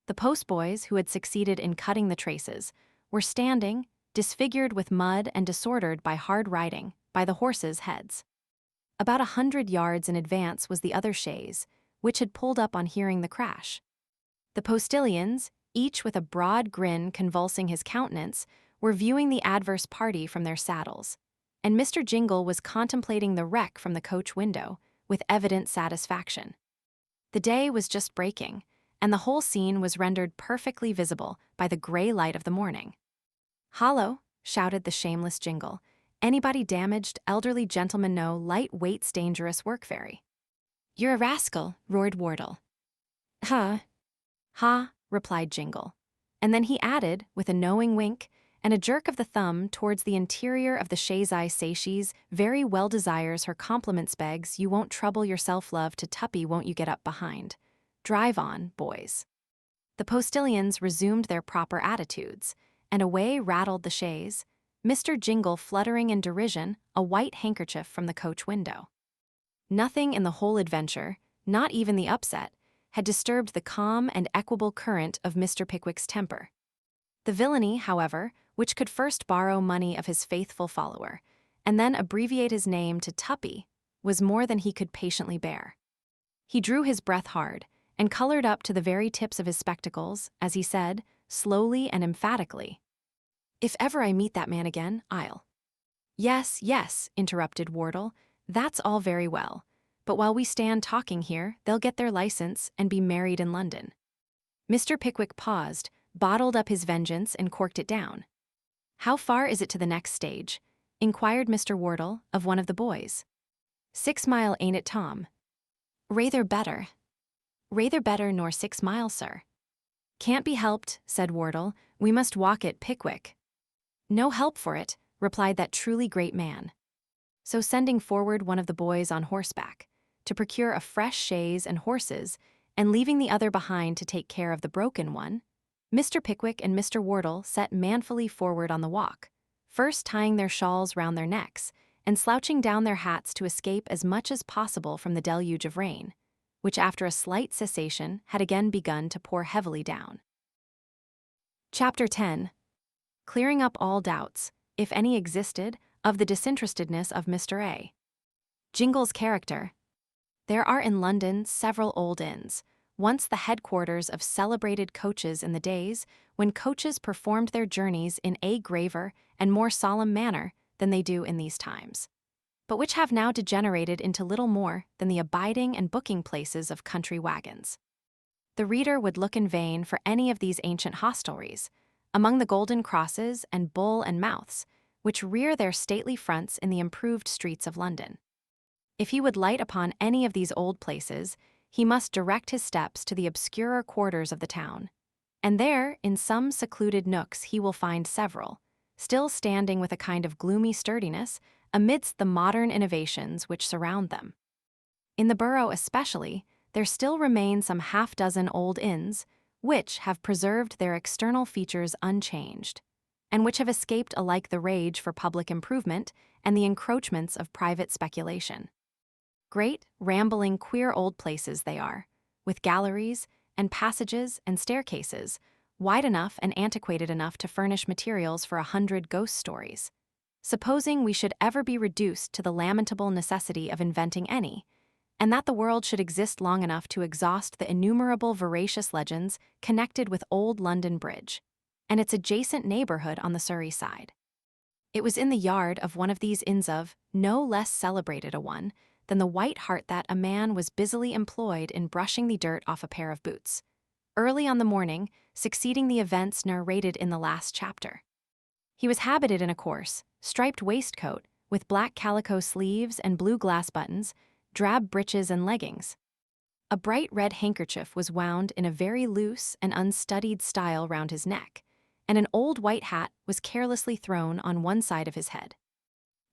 The postboys, who had succeeded in cutting the traces, were standing, disfigured with mud and disordered by hard riding, by the horses' heads. About 100 yards in advance was the other chaise, which had pulled up on hearing the crash. The postilions, each with a broad grin convulsing his countenance, were viewing the adverse party from their saddles, and Mr. Jingle was contemplating the wreck from the coach window with evident satisfaction. The day was just breaking, and the whole scene was rendered perfectly visible by the gray light of the morning. "Hollo!" shouted the shameless Jingle. "Anybody damaged? Elderly gentlemen know light weight's dangerous work very." "You're a rascal," roared Wardle. "Ha! Ha!" replied Jingle. And then he added, with a knowing wink and a jerk of the thumb towards the interior of the chaise, "She's very well desires her compliments, begs you won't trouble yourself, love, to Tuppy, won't you get up behind? Drive on, boys." The postilions resumed their proper attitudes, and away rattled the chaise, Mr. Jingle fluttering in derision a white handkerchief from the coach window. Nothing in the whole adventure, not even the upset, had disturbed the calm and equable current of Mr. Pickwick's temper. The villainy, however, which could first borrow money of his faithful follower, and then abbreviate his name to Tuppy, was more than he could patiently bear. He drew his breath hard, and colored up to the very tips of his spectacles, as he said, slowly and emphatically, "If ever I meet that man again, I'll—" "Yes, yes," interrupted Wardle, "that's all very well, but while we stand talking here, they'll get their license and be married in London." Mr. Pickwick paused, bottled up his vengeance, and corked it down. "How far is it to the next stage?" inquired Mr. Wardle of one of the boys. "6 mile, ain't it, Tom?" "Rather better. Rather better nor 6 mile, sir." "Can't be helped," said Wardle. "We must walk it, Pickwick." "No help for it," replied that truly great man. So sending forward one of the boys on horseback, to procure a fresh chaise and horses, and leaving the other behind to take care of the broken one, Mr. Pickwick and Mr. Wardle set manfully forward on the walk, first tying their shawls round their necks, and slouching down their hats to escape as much as possible from the deluge of rain, which after a slight cessation had again begun to pour heavily down. Chapter 10. Clearing up all doubts, if any existed, of the disinterestedness of Mr. A. Jingle's character. There are in London several old inns, once the headquarters of celebrated coaches in the days when coaches performed their journeys in a graver and more solemn manner than they do in these times, but which have now degenerated into little more than the abiding and booking places of country wagons. The reader would look in vain for any of these ancient hostelries, among the golden crosses and bull and mouths, which rear their stately fronts in the improved streets of London. If he would light upon any of these old places, he must direct his steps to the obscurer quarters of the town, and there, in some secluded nooks, he will find several, still standing with a kind of gloomy sturdiness amidst the modern innovations which surround them. In the borough especially, there still remain some half-dozen old inns, which have preserved their external features unchanged, and which have escaped alike the rage for public improvement and the encroachments of private speculation. Great, rambling, queer old places they are, with galleries and passages and staircases, wide enough and antiquated enough to furnish materials for 100 ghost stories. Supposing we should ever be reduced to the lamentable necessity of inventing any, and that the world should exist long enough to exhaust the innumerable veracious legends connected with Old London Bridge and its adjacent neighborhood on the Surrey side. It was in the yard of one of these inns of no less celebrated a one than the White Hart that a man was busily employed in brushing the dirt off a pair of boots. Early on the morning, succeeding the events narrated in the last chapter. He was habited in a coarse, striped waistcoat with black calico sleeves and blue glass buttons, drab breeches and leggings. A bright red handkerchief was wound in a very loose and unstudied style round his neck, and an old white hat was carelessly thrown on one side of his head.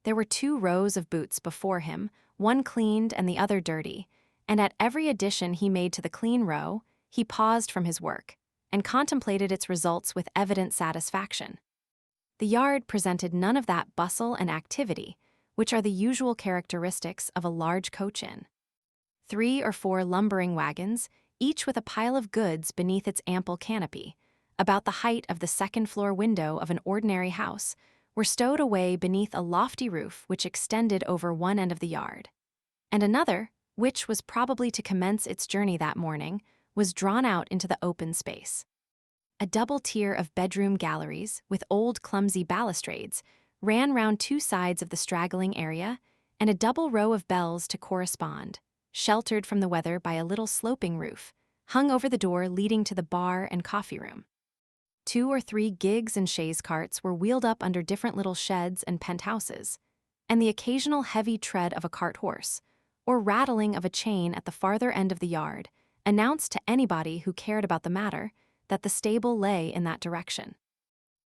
There were 2 rows of boots before him, one cleaned and the other dirty, and at every addition he made to the clean row, he paused from his work and contemplated its results with evident satisfaction. The yard presented none of that bustle and activity which are the usual characteristics of a large coach inn. 3 or 4 lumbering wagons, each with a pile of goods beneath its ample canopy, about the height of the second-floor window of an ordinary house, were stowed away beneath a lofty roof which extended over one end of the yard. And another, which was probably to commence its journey that morning, was drawn out into the open space. A double tier of bedroom galleries, with old clumsy balustrades, ran round 2 sides of the straggling area, and a double row of bells to correspond, sheltered from the weather by a little sloping roof, hung over the door leading to the bar and coffee room. 2 or 3 gigs and chaise carts were wheeled up under different little sheds and penthouses, and the occasional heavy tread of a cart horse, or rattling of a chain at the farther end of the yard, announced to anybody who cared about the matter that the stable lay in that direction.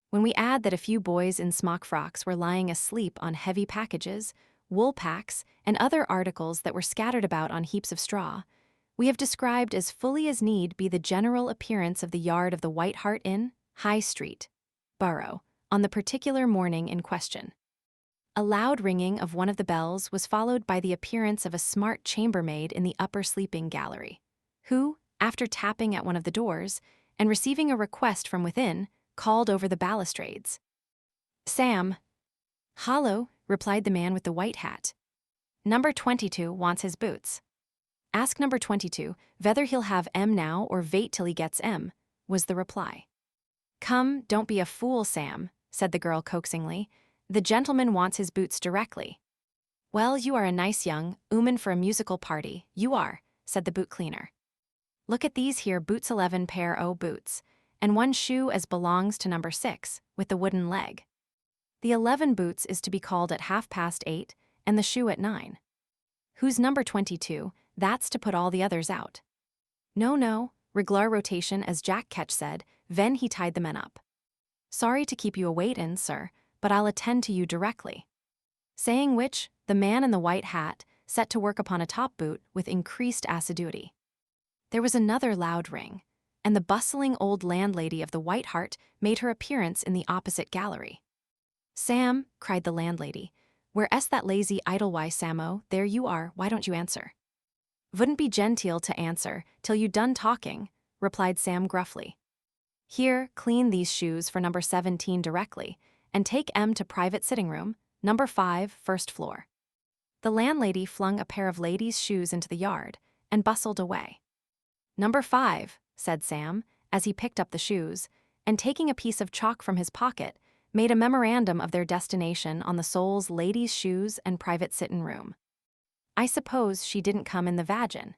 When we add that a few boys in smock frocks were lying asleep on heavy packages, wool packs, and other articles that were scattered about on heaps of straw, we have described as fully as need be the general appearance of the yard of the White Hart Inn, High Street, Borough, on the particular morning in question. A loud ringing of one of the bells was followed by the appearance of a smart chambermaid in the upper sleeping gallery, who, after tapping at one of the doors, and receiving a request from within, called over the balustrades. "Sam." "Hollo," replied the man with the white hat. "Number 22 wants his boots. Ask number 22 whether he'll have 'em now or vait till he gets 'em," was the reply. "Come, don't be a fool, Sam," said the girl coaxingly. "The gentleman wants his boots directly." "Well, you are a nice young 'ooman for a musical party, you are," said the boot cleaner. "Look at these here boots, 11 pair o' boots, and 1 shoe as belongs to number 6, with the wooden leg. The 11 boots is to be called at 8:30, and the shoe at 9. Who's number 22, that's to put all the others out. No, reglar rotation as Jack Ketch said, ven he tied the men up. Sorry to keep you a-waitin', sir, but I'll attend to you directly." Saying which, the man in the white hat set to work upon a top boot with increased assiduity. There was another loud ring, and the bustling old landlady of the White Hart made her appearance in the opposite gallery. "Sam," cried the landlady, "where est that lazy idlewise, Samo? There you are, why don't you answer?" "Vouldn't be genteel to answer till you done talking," replied Sam gruffly. "Here, clean these shoes for number 17 directly, and take 'em to private sitting room, number 5, first floor." The landlady flung a pair of ladies' shoes into the yard, and bustled away. "Number 5, said Sam, as he picked up the shoes, and taking a piece of chalk from his pocket, made a memorandum of their destination on the soles ladies' shoes and private sittin' room. "I suppose she didn't come in the vagin."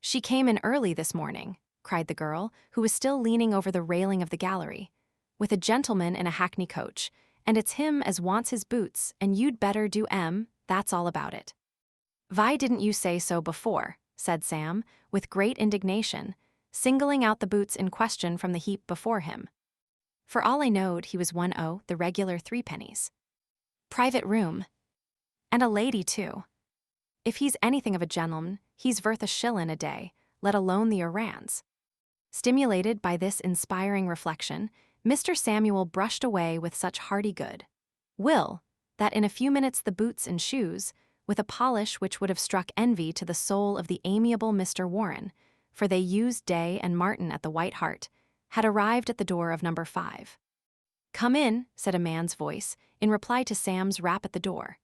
"She came in early this morning," cried the girl, who was still leaning over the railing of the gallery, "with a gentleman in a hackney coach, and it's him as wants his boots, and you'd better do 'em, that's all about it." "Why didn't you say so before?" said Sam, with great indignation, singling out the boots in question from the heap before him. For all I knowed, he was 1 the regular 3 pennies. "Private room. And a lady, too. If he's anything of a gentleman, he's worth a shillin' a day, let alone the errands." Stimulated by this inspiring reflection, Mr. Samuel brushed away with such hearty good will that in a few minutes the boots and shoes, with a polish which would have struck envy to the soul of the amiable Mr. Warren, for they used Day and Martin at the White Hart, had arrived at the door of number 5. "Come in," said a man's voice, in reply to Sam's rap at the door.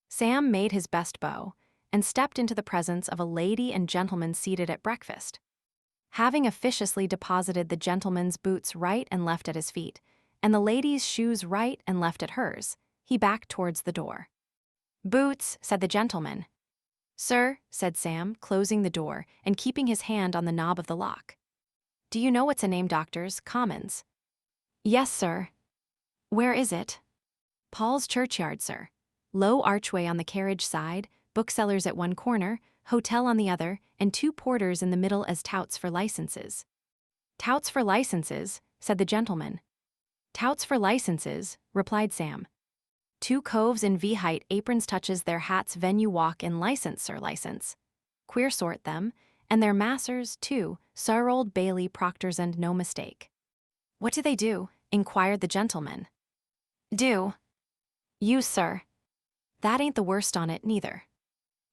Sam made his best bow, and stepped into the presence of a lady and gentleman seated at breakfast. Having officiously deposited the gentleman's boots right and left at his feet, and the lady's shoes right and left at hers, he backed towards the door. "Boots," said the gentleman. "Sir," said Sam, closing the door and keeping his hand on the knob of the lock. Do you know what's a name, doctors? Commons. Yes, sir. Where is it? Paul's Churchyard, sir. Low archway on the carriage side, booksellers at one corner, hotel on the other, and 2 porters in the middle as touts for licenses. Touts for licenses, said the gentleman. Touts for licenses, replied Sam. 2 coves in V-height aprons touches their hats venue walk in license, sir, license. Queer sort them, and their masters, too, sir, Old Bailey proctors and no mistake. What do they do? Inquired the gentleman. Do? You, sir. That ain't the worst on it, neither.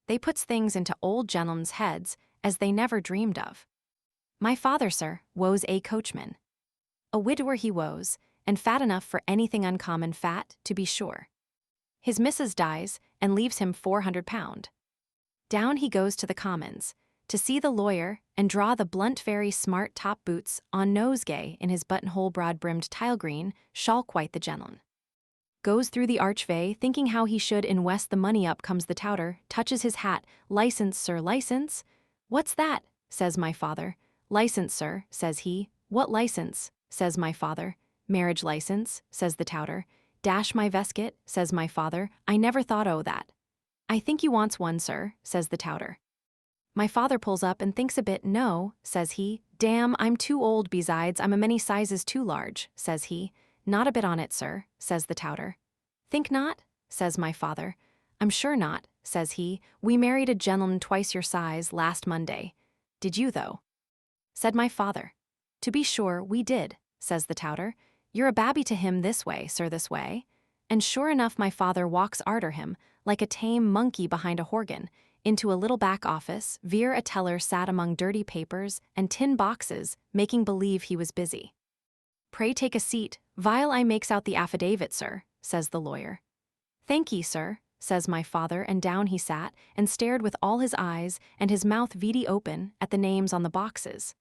They puts things into old gentlemen's heads as they never dreamed of. My father, sir, was a coachman. A widower he was, and fat enough for anything uncommon fat, to be sure. His missus dies, and leaves him £400. Down he goes to the Commons, to see the lawyer, and draw the blunt very smart top boots on nosegay in his buttonhole broad-brimmed tile green, shawl quite the gentleman. Goes through the archway, thinking how he should invest the money. Up comes the touter, touches his hat. License, sir, license? What's that? Says my father. License, sir, says he. What license? Says my father. Marriage license, says the touter. Dash my vesket, says my father. I never thought o' that. I think you wants one, sir, says the touter. My father pulls up and thinks a bit. No, says he. Damn, I'm too old. Besides, I'm a many sizes too large, says he. Not a bit on it, sir, says the touter. Think not? Says my father. I'm sure not, says he. We married a gentleman twice your size last Monday. Did you, though? Said my father. To be sure, we did, says the touter. You're a babby to him this way, sir, this way. And sure enough my father walks arter him, like a tame monkey behind a horgan, into a little back office. Vere a teller sat among dirty papers and tin boxes, making believe he was busy. Pray take a seat, while I makes out the affidavit, sir, says the lawyer. Thank ye, sir, says my father, and down he sat, and stared with all his eyes, and his mouth veedy open, at the names on the boxes.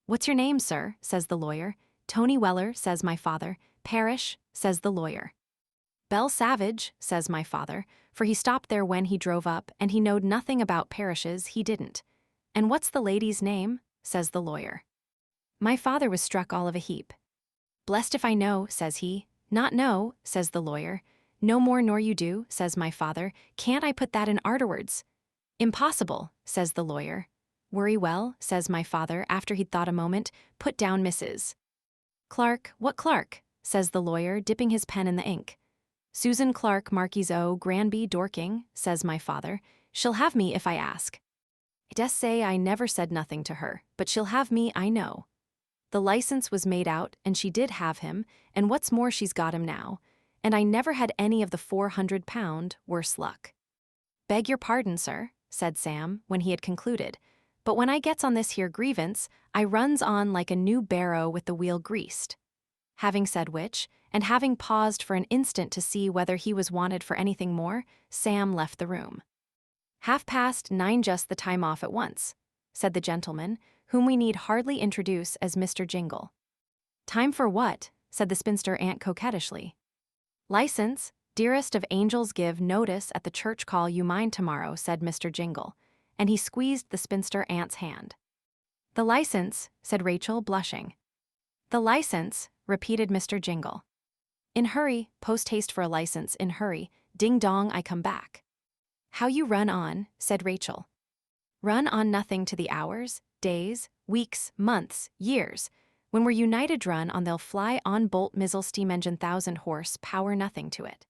What's your name, sir, says the lawyer. Tony Weller, says my father. Parish, says the lawyer. Bell Savage, says my father, for he stopped there when he drove up, and he knowed nothing about parishes, he didn't. And what's the lady's name? Says the lawyer. My father was struck all of a heap. Blessed if I know, says he. Not know, says the lawyer. No more nor you do, says my father. Can't I put that in arterwards? Impossible, says the lawyer. Worry well, says my father, after he'd thought a moment. Put down Mrs. Clark. What Clark? Says the lawyer, dipping his pen in the ink. Susan Clark, Marquise O. Granby, Dorking, says my father. She'll have me if I ask. I dessay I never said nothing to her, but she'll have me, I know. The license was made out, and she did have him, and what's more, she's got him now, and I never had any of the £400, worse luck. Beg your pardon, sir, said Sam, when he had concluded, but when I gets on this here grievance, I runs on like a new barrow with the wheel greased. Having said which, and having paused for an instant to see whether he was wanted for anything more, Sam left the room. 9:30, just the time off at once, said the gentleman, whom we need hardly introduce as Mr. Jingle. Time for what? Said the spinster aunt coquettishly. License, dearest of angels, give notice at the church call you mind tomorrow, said Mr. Jingle, and he squeezed the spinster aunt's hand. The license, said Rachel, blushing. The license, repeated Mr. Jingle. In hurry, post-haste for a license, in hurry, ding-dong, I come back. How you run on, said Rachel. Run on nothing to the hours, days, weeks, months, years. When we're united run on they'll fly on bolt mizzle steam engine 1,000 horse power nothing to it.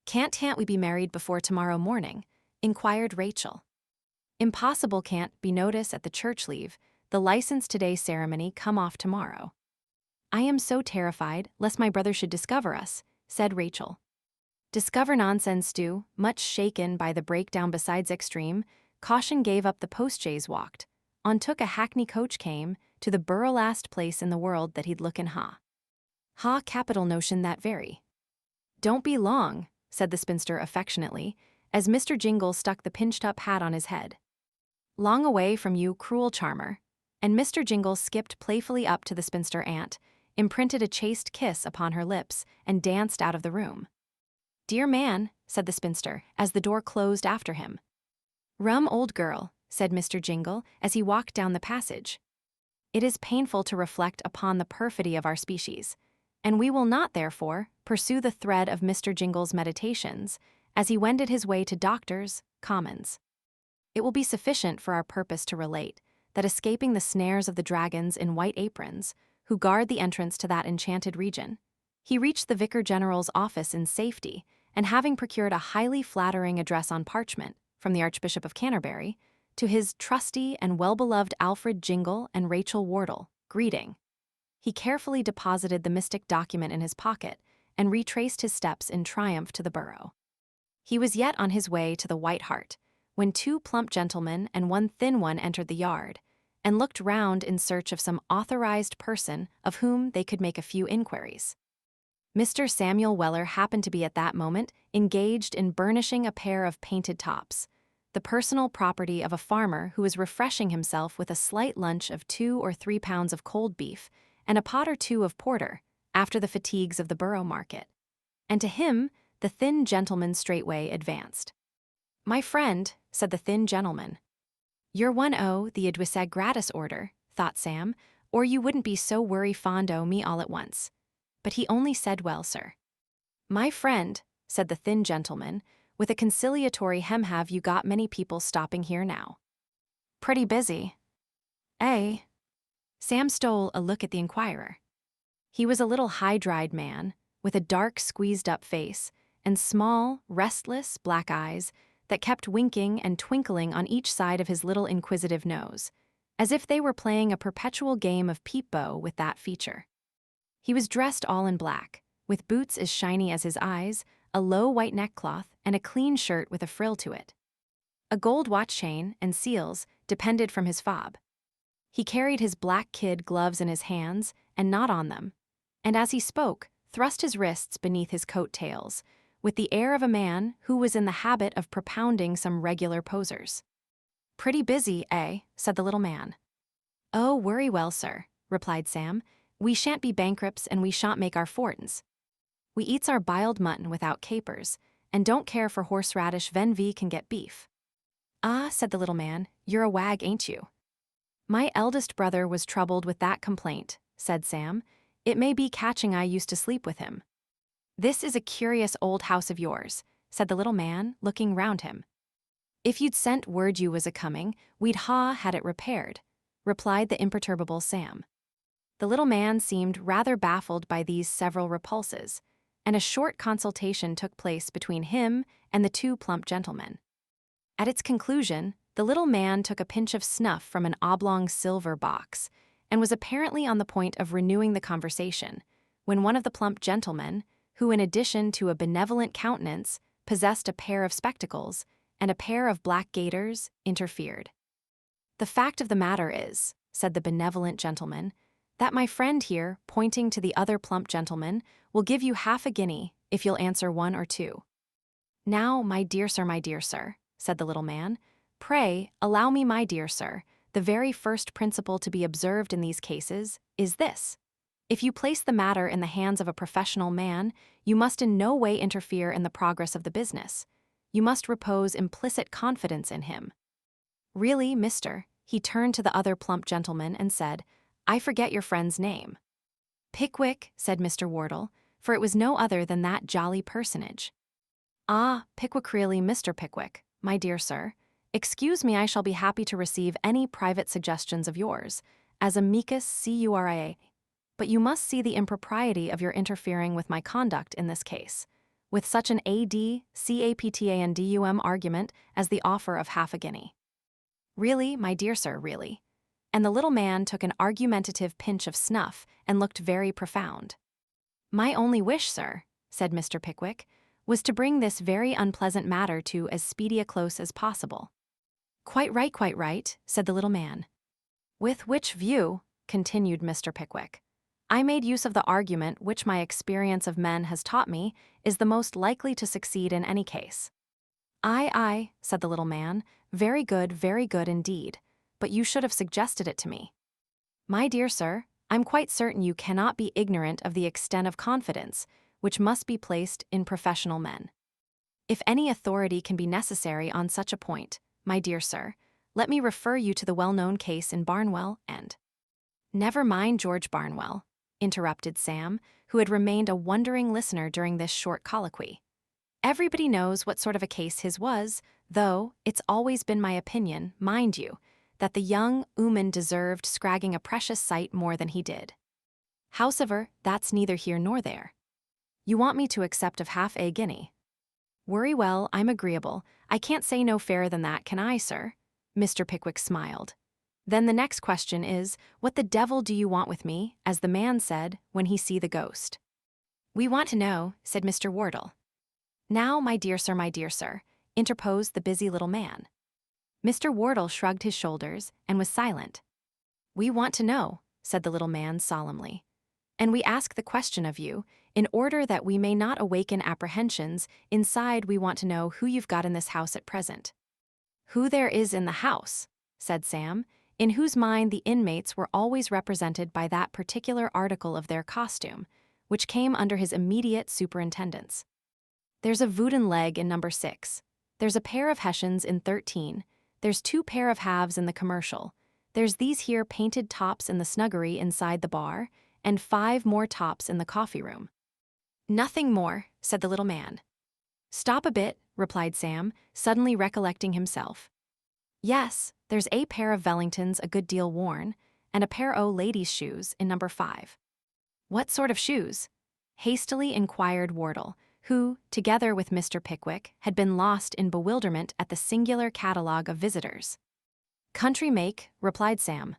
Can't we be married before tomorrow morning? Inquired Rachel. Impossible, can't be notice at the church leave, the license today ceremony come off tomorrow. I am so terrified, lest my brother should discover us, said Rachel. Discover nonsense, Stu, much shaken by the breakdown besides extreme, caution gave up the post-chaise walked, on took a hackney coach came, to the borough last place in the world that he'd look in capital notion that very. Don't be long, said the spinster affectionately, as Mr. Jingle stuck the pinched-up hat on his head. Long away from you, cruel charmer, and Mr. Jingle skipped playfully up to the spinster aunt, imprinted a chaste kiss upon her lips, and danced out of the room. Dear man, said the spinster, as the door closed after him. Rum old girl, said Mr. Jingle, as he walked down the passage. It is painful to reflect upon the perfidy of our species, and we will not, therefore, pursue the thread of Mr. Jingle's meditations as he wended his way to Doctors' Commons. It will be sufficient for our purpose to relate that, escaping the snares of the dragons in white aprons, who guard the entrance to that enchanted region, he reached the Vicar General's office in safety, and having procured a highly flattering address on parchment from the Archbishop of Canterbury, to his trusty and well-beloved Alfred Jingle and Rachel Wardle, greeting. He carefully deposited the mystic document in his pocket and retraced his steps in triumph to the Borough. He was yet on his way to the White Hart, when two plump gentlemen and one thin one entered the yard, and looked round in search of some authorized person of whom they could make a few inquiries. Mr. Samuel Weller happened to be at that moment engaged in burnishing a pair of painted tops, the personal property of a farmer who was refreshing himself with a slight lunch of 2 or 3 pounds of cold beef and a pot or two of porter after the fatigues of the Borough market. And to him the thin gentleman straightway advanced. "My friend," said the thin gentleman. "You're one o' the adwisag gratis order," thought Sam, "or you wouldn't be so worry fond o' me all at once." But he only said, "Well, sir." "My friend," said the thin gentleman, with a conciliatory hem, "have you got many people stopping here now?" "Pretty busy." "Eh?" Sam stole a look at the inquirer. He was a little high-dried man, with a dark, squeezed-up face, and small, restless, black eyes that kept winking and twinkling on each side of his little inquisitive nose, as if they were playing a perpetual game of peep-bo with that feature. He was dressed all in black, with boots as shiny as his eyes, a low white neckcloth, and a clean shirt with a frill to it. A gold watch chain and seals depended from his fob. He carried his black kid gloves in his hands and not on them, and as he spoke, thrust his wrists beneath his coat tails, with the air of a man who was in the habit of propounding some regular posers. "Pretty busy, eh?" said the little man. "Oh, worry well, sir," replied Sam. "We shan't be bankrupts and we shan't make our fortins. We eats our biled mutton without capers, and don't care for horseradish ven we can get beef." "Ah," said the little man, "you're a wag, ain't you?" "My eldest brother was troubled with that complaint," said Sam. "It may be catching I used to sleep with him." "This is a curious old house of yours," said the little man, looking round him. "If you'd sent word you was a-coming, we'd had it repaired," replied the imperturbable Sam. The little man seemed rather baffled by these several repulses, and a short consultation took place between him and the two plump gentlemen. At its conclusion, the little man took a pinch of snuff from an oblong silver box, and was apparently on the point of renewing the conversation, when one of the plump gentlemen, who in addition to a benevolent countenance possessed a pair of spectacles and a pair of black gaiters, interfered. "The fact of the matter is," said the benevolent gentleman, "that my friend here," pointing to the other plump gentleman, "will give you half a guinea if you'll answer one or two." "Now, my dear sir," said the little man, "pray, allow me, my dear sir, the very first principle to be observed in these cases is this. If you place the matter in the hands of a professional man, you must in no way interfere in the progress of the business. You must repose implicit confidence in him. Really, mister," he turned to the other plump gentleman and said, "I forget your friend's name." "Pickwick," said Mr. Wardle, for it was no other than that jolly personage. "Ah, Pickwick, really, Mr. Pickwick, my dear sir. Excuse me, I shall be happy to receive any private suggestions of yours, as amicus curiae. But you must see the impropriety of your interfering with my conduct in this case, with such an ADCAPTANDUM argument as the offer of half a guinea. Really, my dear sir, really." And the little man took an argumentative pinch of snuff and looked very profound. "My only wish, sir," said Mr. Pickwick, "was to bring this very unpleasant matter to as speedy a close as possible." Quite right," said the little man. "With which view," continued Mr. Pickwick, "I made use of the argument which my experience of men has taught me is the most likely to succeed in any case." Aye," said the little man, very good indeed, but you should have suggested it to me." "My dear sir, I'm quite certain you cannot be ignorant of the extent of confidence which must be placed in professional men. If any authority can be necessary on such a point, my dear sir, let me refer you to the well-known case in Barnwell and Never mind George Barnwell, interrupted Sam, who had remained a wondering listener during this short colloquy. Everybody knows what sort of a case his was, though it's always been my opinion, mind you, that the young ooman deserved scragging a precious sight more than he did. Howsoever, that's neither here nor there. You want me to accept of half a guinea. Worry well, I'm agreeable. I can't say no fairer than that, can I, sir? Mr. Pickwick smiled. Then the next question is, what the devil do you want with me, as the man said, when he see the ghost? We want to know, said Mr. Wardle. Now, my dear sir, interposed the busy little man. Mr. Wardle shrugged his shoulders and was silent. We want to know, said the little man solemnly. And we ask the question of you, in order that we may not awaken apprehensions, inside we want to know who you've got in this house at present. Who there is in the house, said Sam, in whose mind the inmates were always represented by that particular article of their costume, which came under his immediate superintendence. There's a wooden leg in number 6. There's a pair of Hessians in 13. There's 2 pair of halves in the commercial. There's these here painted tops in the snuggery inside the bar, and 5 more tops in the coffee room. Nothing more, said the little man. Stop a bit, replied Sam, suddenly recollecting himself. Yes, there's a pair of Wellingtons a good deal worn, and a pair o' ladies' shoes in number 5. What sort of shoes? Hastily inquired Wardle, who, together with Mr. Pickwick, had been lost in bewilderment at the singular catalogue of visitors. Country make, replied Sam.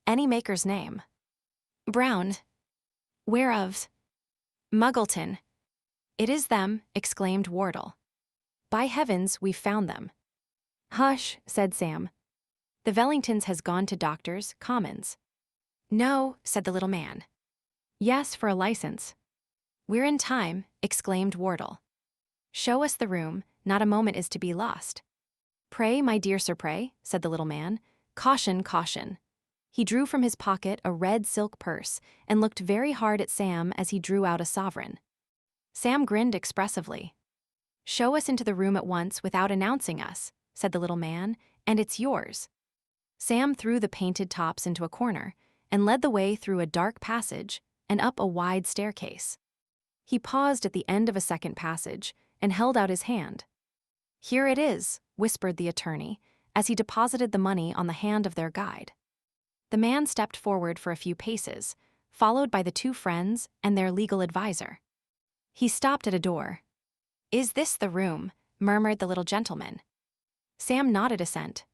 Any maker's name. Brown. Whereof? Muggleton. It is them, exclaimed Wardle. By heavens, we've found them. Hush, said Sam. The Wellingtons has gone to Doctors' Commons. No, said the little man. Yes, for a license. We're in time, exclaimed Wardle. Show us the room, not a moment is to be lost. Pray, my dear sir, pray, said the little man. Caution, caution. He drew from his pocket a red silk purse and looked very hard at Sam as he drew out a sovereign. Sam grinned expressively. Show us into the room at once without announcing us, said the little man, and it's yours. Sam threw the painted tops into a corner and led the way through a dark passage and up a wide staircase. He paused at the end of a second passage and held out his hand. Here it is, whispered the attorney, as he deposited the money on the hand of their guide. The man stepped forward for a few paces, followed by the 2 friends and their legal adviser. He stopped at a door. Is this the room? Murmured the little gentleman. Sam nodded assent.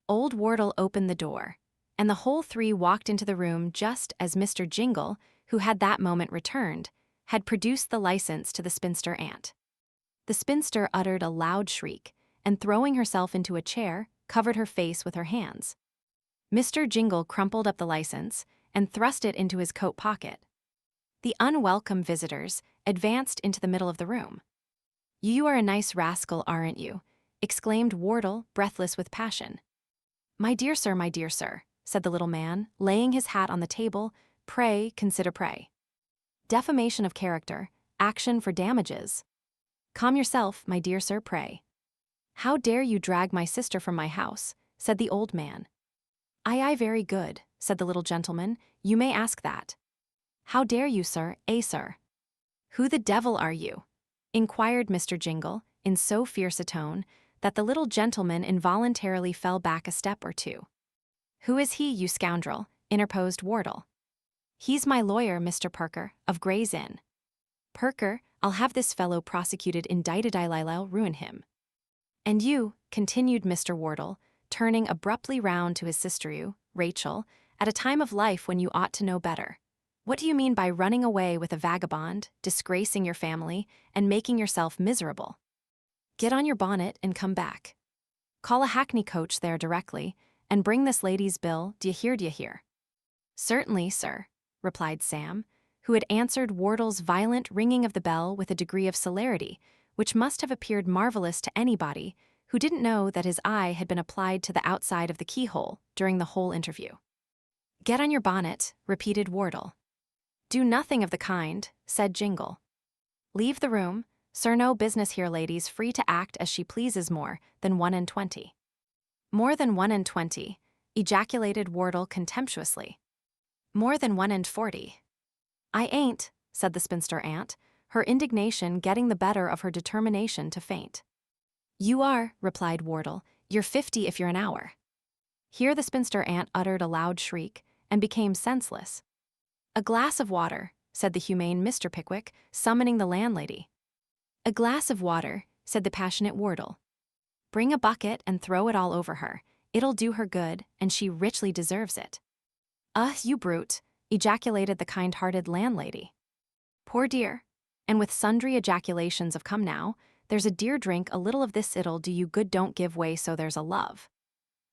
Old Wardle opened the door, and the whole 3 walked into the room just as Mr. Jingle, who had that moment returned, had produced the license to the spinster aunt. The spinster uttered a loud shriek, and throwing herself into a chair, covered her face with her hands. Mr. Jingle crumpled up the license and thrust it into his coat pocket. The unwelcome visitors advanced into the middle of the room. You are a nice rascal, aren't you? Exclaimed Wardle, breathless with passion. My dear sir, said the little man, laying his hat on the table, pray, consider pray. Defamation of character, action for damages. Calm yourself, my dear sir, pray. How dare you drag my sister from my house, said the old man. Aye, very good, said the little gentleman, you may ask that. How dare you, sir, sir? Who the devil are you? Inquired Mr. Jingle, in so fierce a tone, that the little gentleman involuntarily fell back a step or 2. Who is he, you scoundrel? Interposed Wardle. He's my lawyer, Mr. Parker, of Gray's Inn. Parker, I'll have this fellow prosecuted, indicted, I'll ruin him. And you, continued Mr. Wardle, turning abruptly round to his sister, Rachel, at a time of life when you ought to know better. What do you mean by running away with a vagabond, disgracing your family, and making yourself miserable? Get on your bonnet and come back. Call a hackney coach there directly, and bring this lady's bill, d'ye hear? Certainly, sir, replied Sam, who had answered Wardle's violent ringing of the bell with a degree of celerity which must have appeared marvelous to anybody who didn't know that his eye had been applied to the outside of the keyhole during the whole interview. Get on your bonnet, repeated Wardle. Do nothing of the kind, said Jingle. Leave the room, sir, no business here, ladies free to act as she pleases more than 1 and 20. More than 1 and 20, ejaculated Wardle contemptuously. More than 1 in 40. I ain't, said the spinster aunt, her indignation getting the better of her determination to faint. You are, replied Wardle, you're 50 if you're an hour. Here the spinster aunt uttered a loud shriek, and became senseless. A glass of water, said the humane Mr. Pickwick, summoning the landlady. A glass of water, said the passionate Wardle. Bring a bucket and throw it all over her. It'll do her good, and she richly deserves it. You brute, ejaculated the kind-hearted landlady. Poor dear. And with sundry ejaculations of come now, there's a dear drink, a little of this it'll do you good, don't give way so there's a love.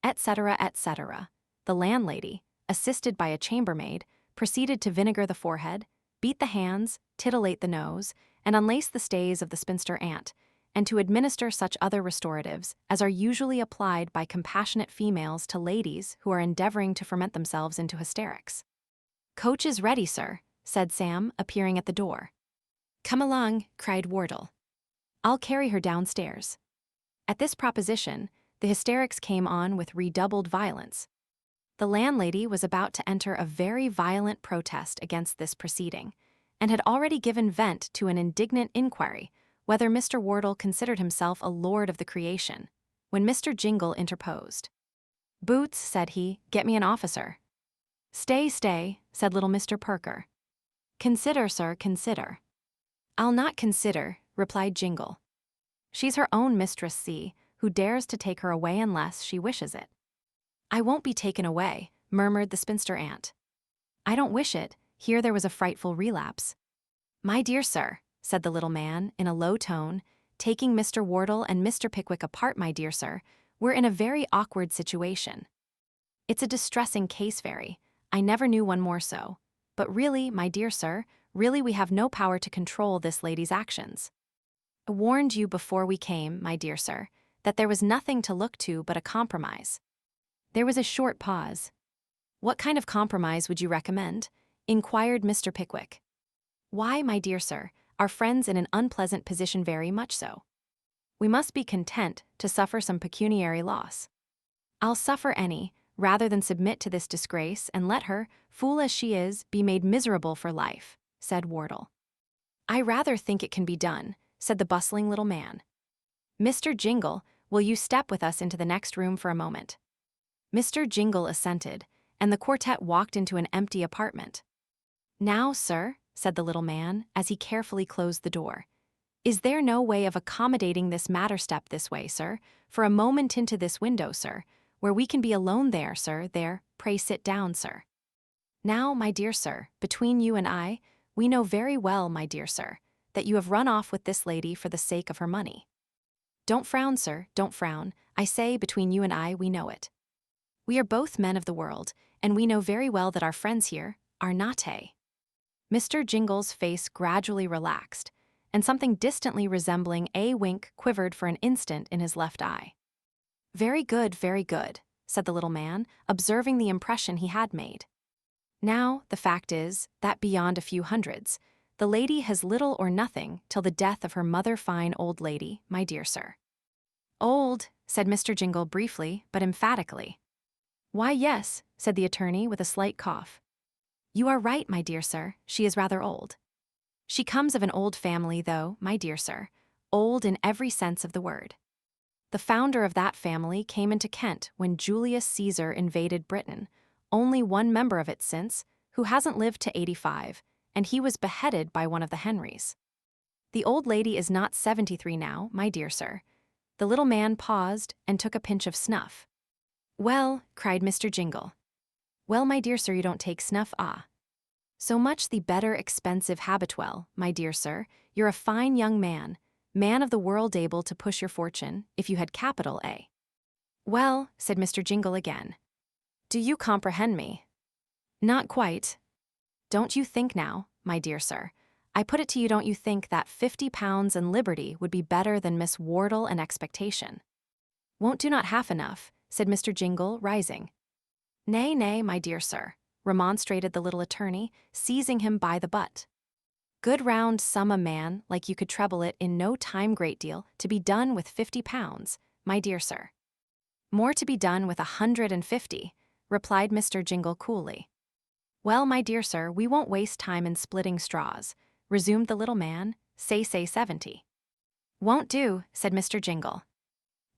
Etc., etc. The landlady, assisted by a chambermaid, proceeded to vinegar the forehead, beat the hands, titillate the nose, and unlace the stays of the spinster aunt, and to administer such other restoratives as are usually applied by compassionate females to ladies who are endeavoring to ferment themselves into hysterics. Coach is ready, sir, said Sam, appearing at the door. Come along, cried Wardle. I'll carry her downstairs. At this proposition, the hysterics came on with redoubled violence. The landlady was about to enter a very violent protest against this proceeding, and had already given vent to an indignant inquiry whether Mr. Wardle considered himself a lord of the creation, when Mr. Jingle interposed. Boots, said he, get me an officer. Stay, stay, said little Mr. Perker. Consider, sir, consider. I'll not consider, replied Jingle. She's her own mistress, see, who dares to take her away unless she wishes it. I won't be taken away, murmured the spinster aunt. I don't wish it. Here there was a frightful relapse. My dear sir, said the little man, in a low tone, taking Mr. Wardle and Mr. Pickwick apart, my dear sir, we're in a very awkward situation. It's a distressing case, very. I never knew one more so. But really, my dear sir, really we have no power to control this lady's actions. I warned you before we came, my dear sir, that there was nothing to look to but a compromise. There was a short pause. What kind of compromise would you recommend? Inquired Mr. Pickwick. Why, my dear sir, our friends in an unpleasant position, very much so. We must be content to suffer some pecuniary loss. I'll suffer any, rather than submit to this disgrace and let her, fool as she is, be made miserable for life, said Wardle. I rather think it can be done, said the bustling little man. Mr. Jingle, will you step with us into the next room for a moment? Mr. Jingle assented, and the quartet walked into an empty apartment. Now, sir, said the little man, as he carefully closed the door, is there no way of accommodating this matter? Step this way, sir, for a moment into this window, sir, where we can be alone. There, sir, there, pray sit down, sir. Now, my dear sir, between you and I, we know very well, my dear sir, that you have run off with this lady for the sake of her money. Don't frown, sir, don't frown. I say, between you and I, we know it. We are both men of the world, and we know very well that our friends here are not. Mr. Jingle's face gradually relaxed, and something distantly resembling a wink quivered for an instant in his left eye. Very good, said the little man, observing the impression he had made. Now, the fact is, that beyond a few hundreds, the lady has little or nothing till the death of her mother, fine old lady, my dear sir. Old, said Mr. Jingle briefly but emphatically. Why, yes, said the attorney with a slight cough. You are right, my dear sir, she is rather old. She comes of an old family, though, my dear sir, old in every sense of the word. The founder of that family came into Kent when Julius Caesar invaded Britain, only one member of it since, who hasn't lived to 85, and he was beheaded by one of the Henrys. The old lady is not 73 now, my dear sir. The little man paused and took a pinch of snuff. Well, cried Mr. Jingle. Well, my dear sir, you don't take snuff, ah. So much the better expensive habituel, my dear sir. You're a fine young man of the world, able to push your fortune, if you had capital, eh? Well, said Mr. Jingle again. Do you comprehend me? Not quite. Don't you think now, my dear sir, I put it to you, don't you think that £50 and liberty would be better than Miss Wardle and expectation? Won't do not half enough, said Mr. Jingle, rising. Nay, nay, my dear sir, remonstrated the little attorney, seizing him by the butt. Good round sum, a man like you could treble it in no time, great deal to be done with £50, my dear sir. More to be done with 150, replied Mr. Jingle coolly. Well, my dear sir, we won't waste time in splitting straws, resumed the little man. Say 70. Won't do, said Mr. Jingle.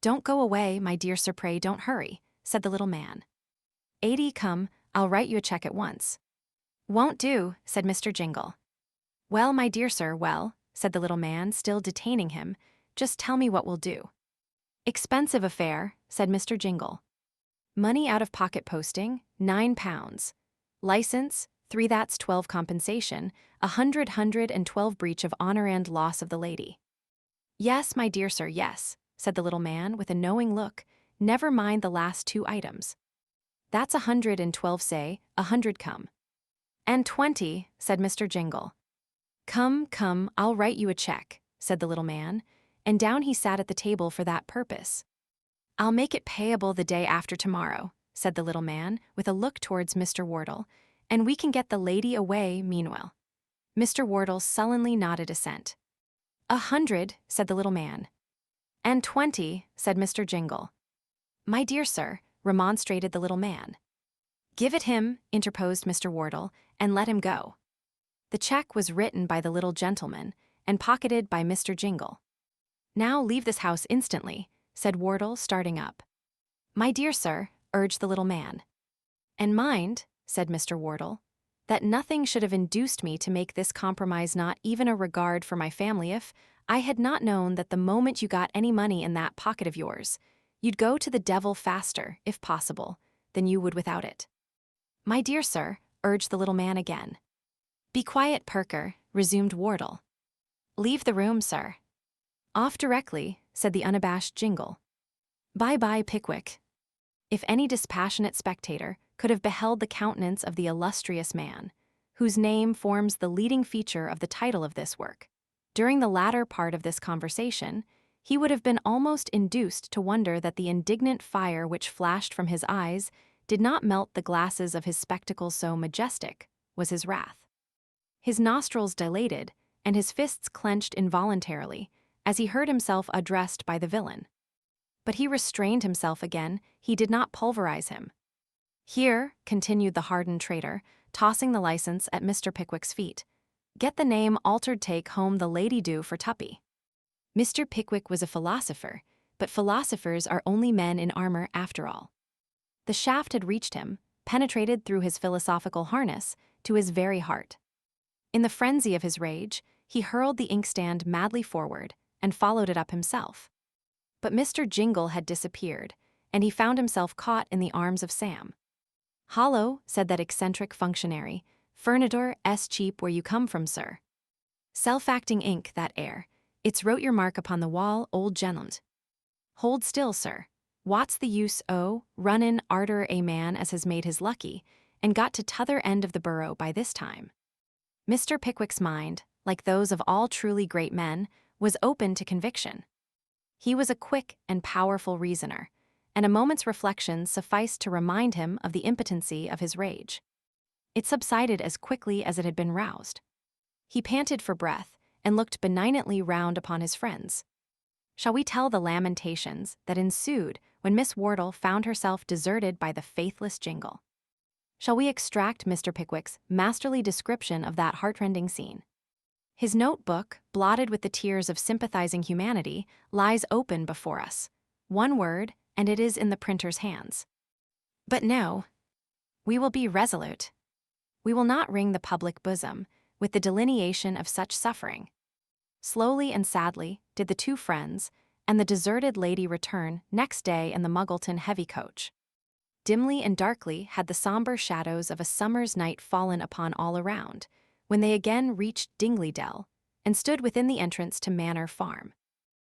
Don't go away, my dear sir, pray don't hurry, said the little man. 80, come, I'll write you a check at once. Won't do, said Mr. Jingle. Well, my dear sir, well, said the little man, still detaining him, just tell me what will do. Expensive affair, said Mr. Jingle. Money out of pocket posting, £9. License, 3, that's 12 compensation, 112 breach of honor and loss of the lady. Yes, my dear sir, yes, said the little man with a knowing look, never mind the last 2 items. That's 112, say, 100 come. And 20, said Mr. Jingle. Come, I'll write you a check, said the little man, and down he sat at the table for that purpose. I'll make it payable the day after tomorrow, said the little man, with a look towards Mr. Wardle, and we can get the lady away meanwhile. Mr. Wardle sullenly nodded assent. 100, said the little man. And 20, said Mr. Jingle. My dear sir, remonstrated the little man. Give it him, interposed Mr. Wardle, and let him go. The check was written by the little gentleman and pocketed by Mr. Jingle. Now leave this house instantly, said Wardle, starting up. My dear sir, urged the little man. And mind, said Mr. Wardle, that nothing should have induced me to make this compromise, not even a regard for my family, if I had not known that the moment you got any money in that pocket of yours, you'd go to the devil faster, if possible, than you would without it. My dear sir, urged the little man again. Be quiet, Perker, resumed Wardle. Leave the room, sir. Off directly, said the unabashed Jingle. Bye-bye, Pickwick. If any dispassionate spectator could have beheld the countenance of the illustrious man, whose name forms the leading feature of the title of this work, during the latter part of this conversation, he would have been almost induced to wonder that the indignant fire which flashed from his eyes did not melt the glasses of his spectacles, so majestic was his wrath. His nostrils dilated, and his fists clenched involuntarily, as he heard himself addressed by the villain. But he restrained himself again, he did not pulverize him. Here, continued the hardened traitor, tossing the license at Mr. Pickwick's feet, get the name altered, take home the lady due for Tuppy. Mr. Pickwick was a philosopher, but philosophers are only men in armor after all. The shaft had reached him, penetrated through his philosophical harness, to his very heart. In the frenzy of his rage, he hurled the inkstand madly forward and followed it up himself. But Mr. Jingle had disappeared, and he found himself caught in the arms of Sam. Hollow, said that eccentric functionary, furniture cheap where you come from, sir. Self-acting ink, that air. It's wrote your mark upon the wall, old gentleman. Hold still, sir. What's the use runnin' arter a man as has made his lucky, and got to t'other end of the burrow by this time? Mr. Pickwick's mind, like those of all truly great men, was open to conviction. He was a quick and powerful reasoner, and a moment's reflection sufficed to remind him of the impotency of his rage. It subsided as quickly as it had been roused. He panted for breath and looked benignantly round upon his friends. Shall we tell the lamentations that ensued when Miss Wardle found herself deserted by the faithless Jingle? Shall we extract Mr. Pickwick's masterly description of that heartrending scene? His notebook, blotted with the tears of sympathizing humanity, lies open before us. One word, and it is in the printer's hands. But no, we will be resolute. We will not wring the public bosom with the delineation of such suffering. Slowly and sadly did the 2 friends and the deserted lady return next day in the Muggleton heavy coach. Dimly and darkly had the somber shadows of a summer's night fallen upon all around, when they again reached Dingley Dell and stood within the entrance to Manor Farm.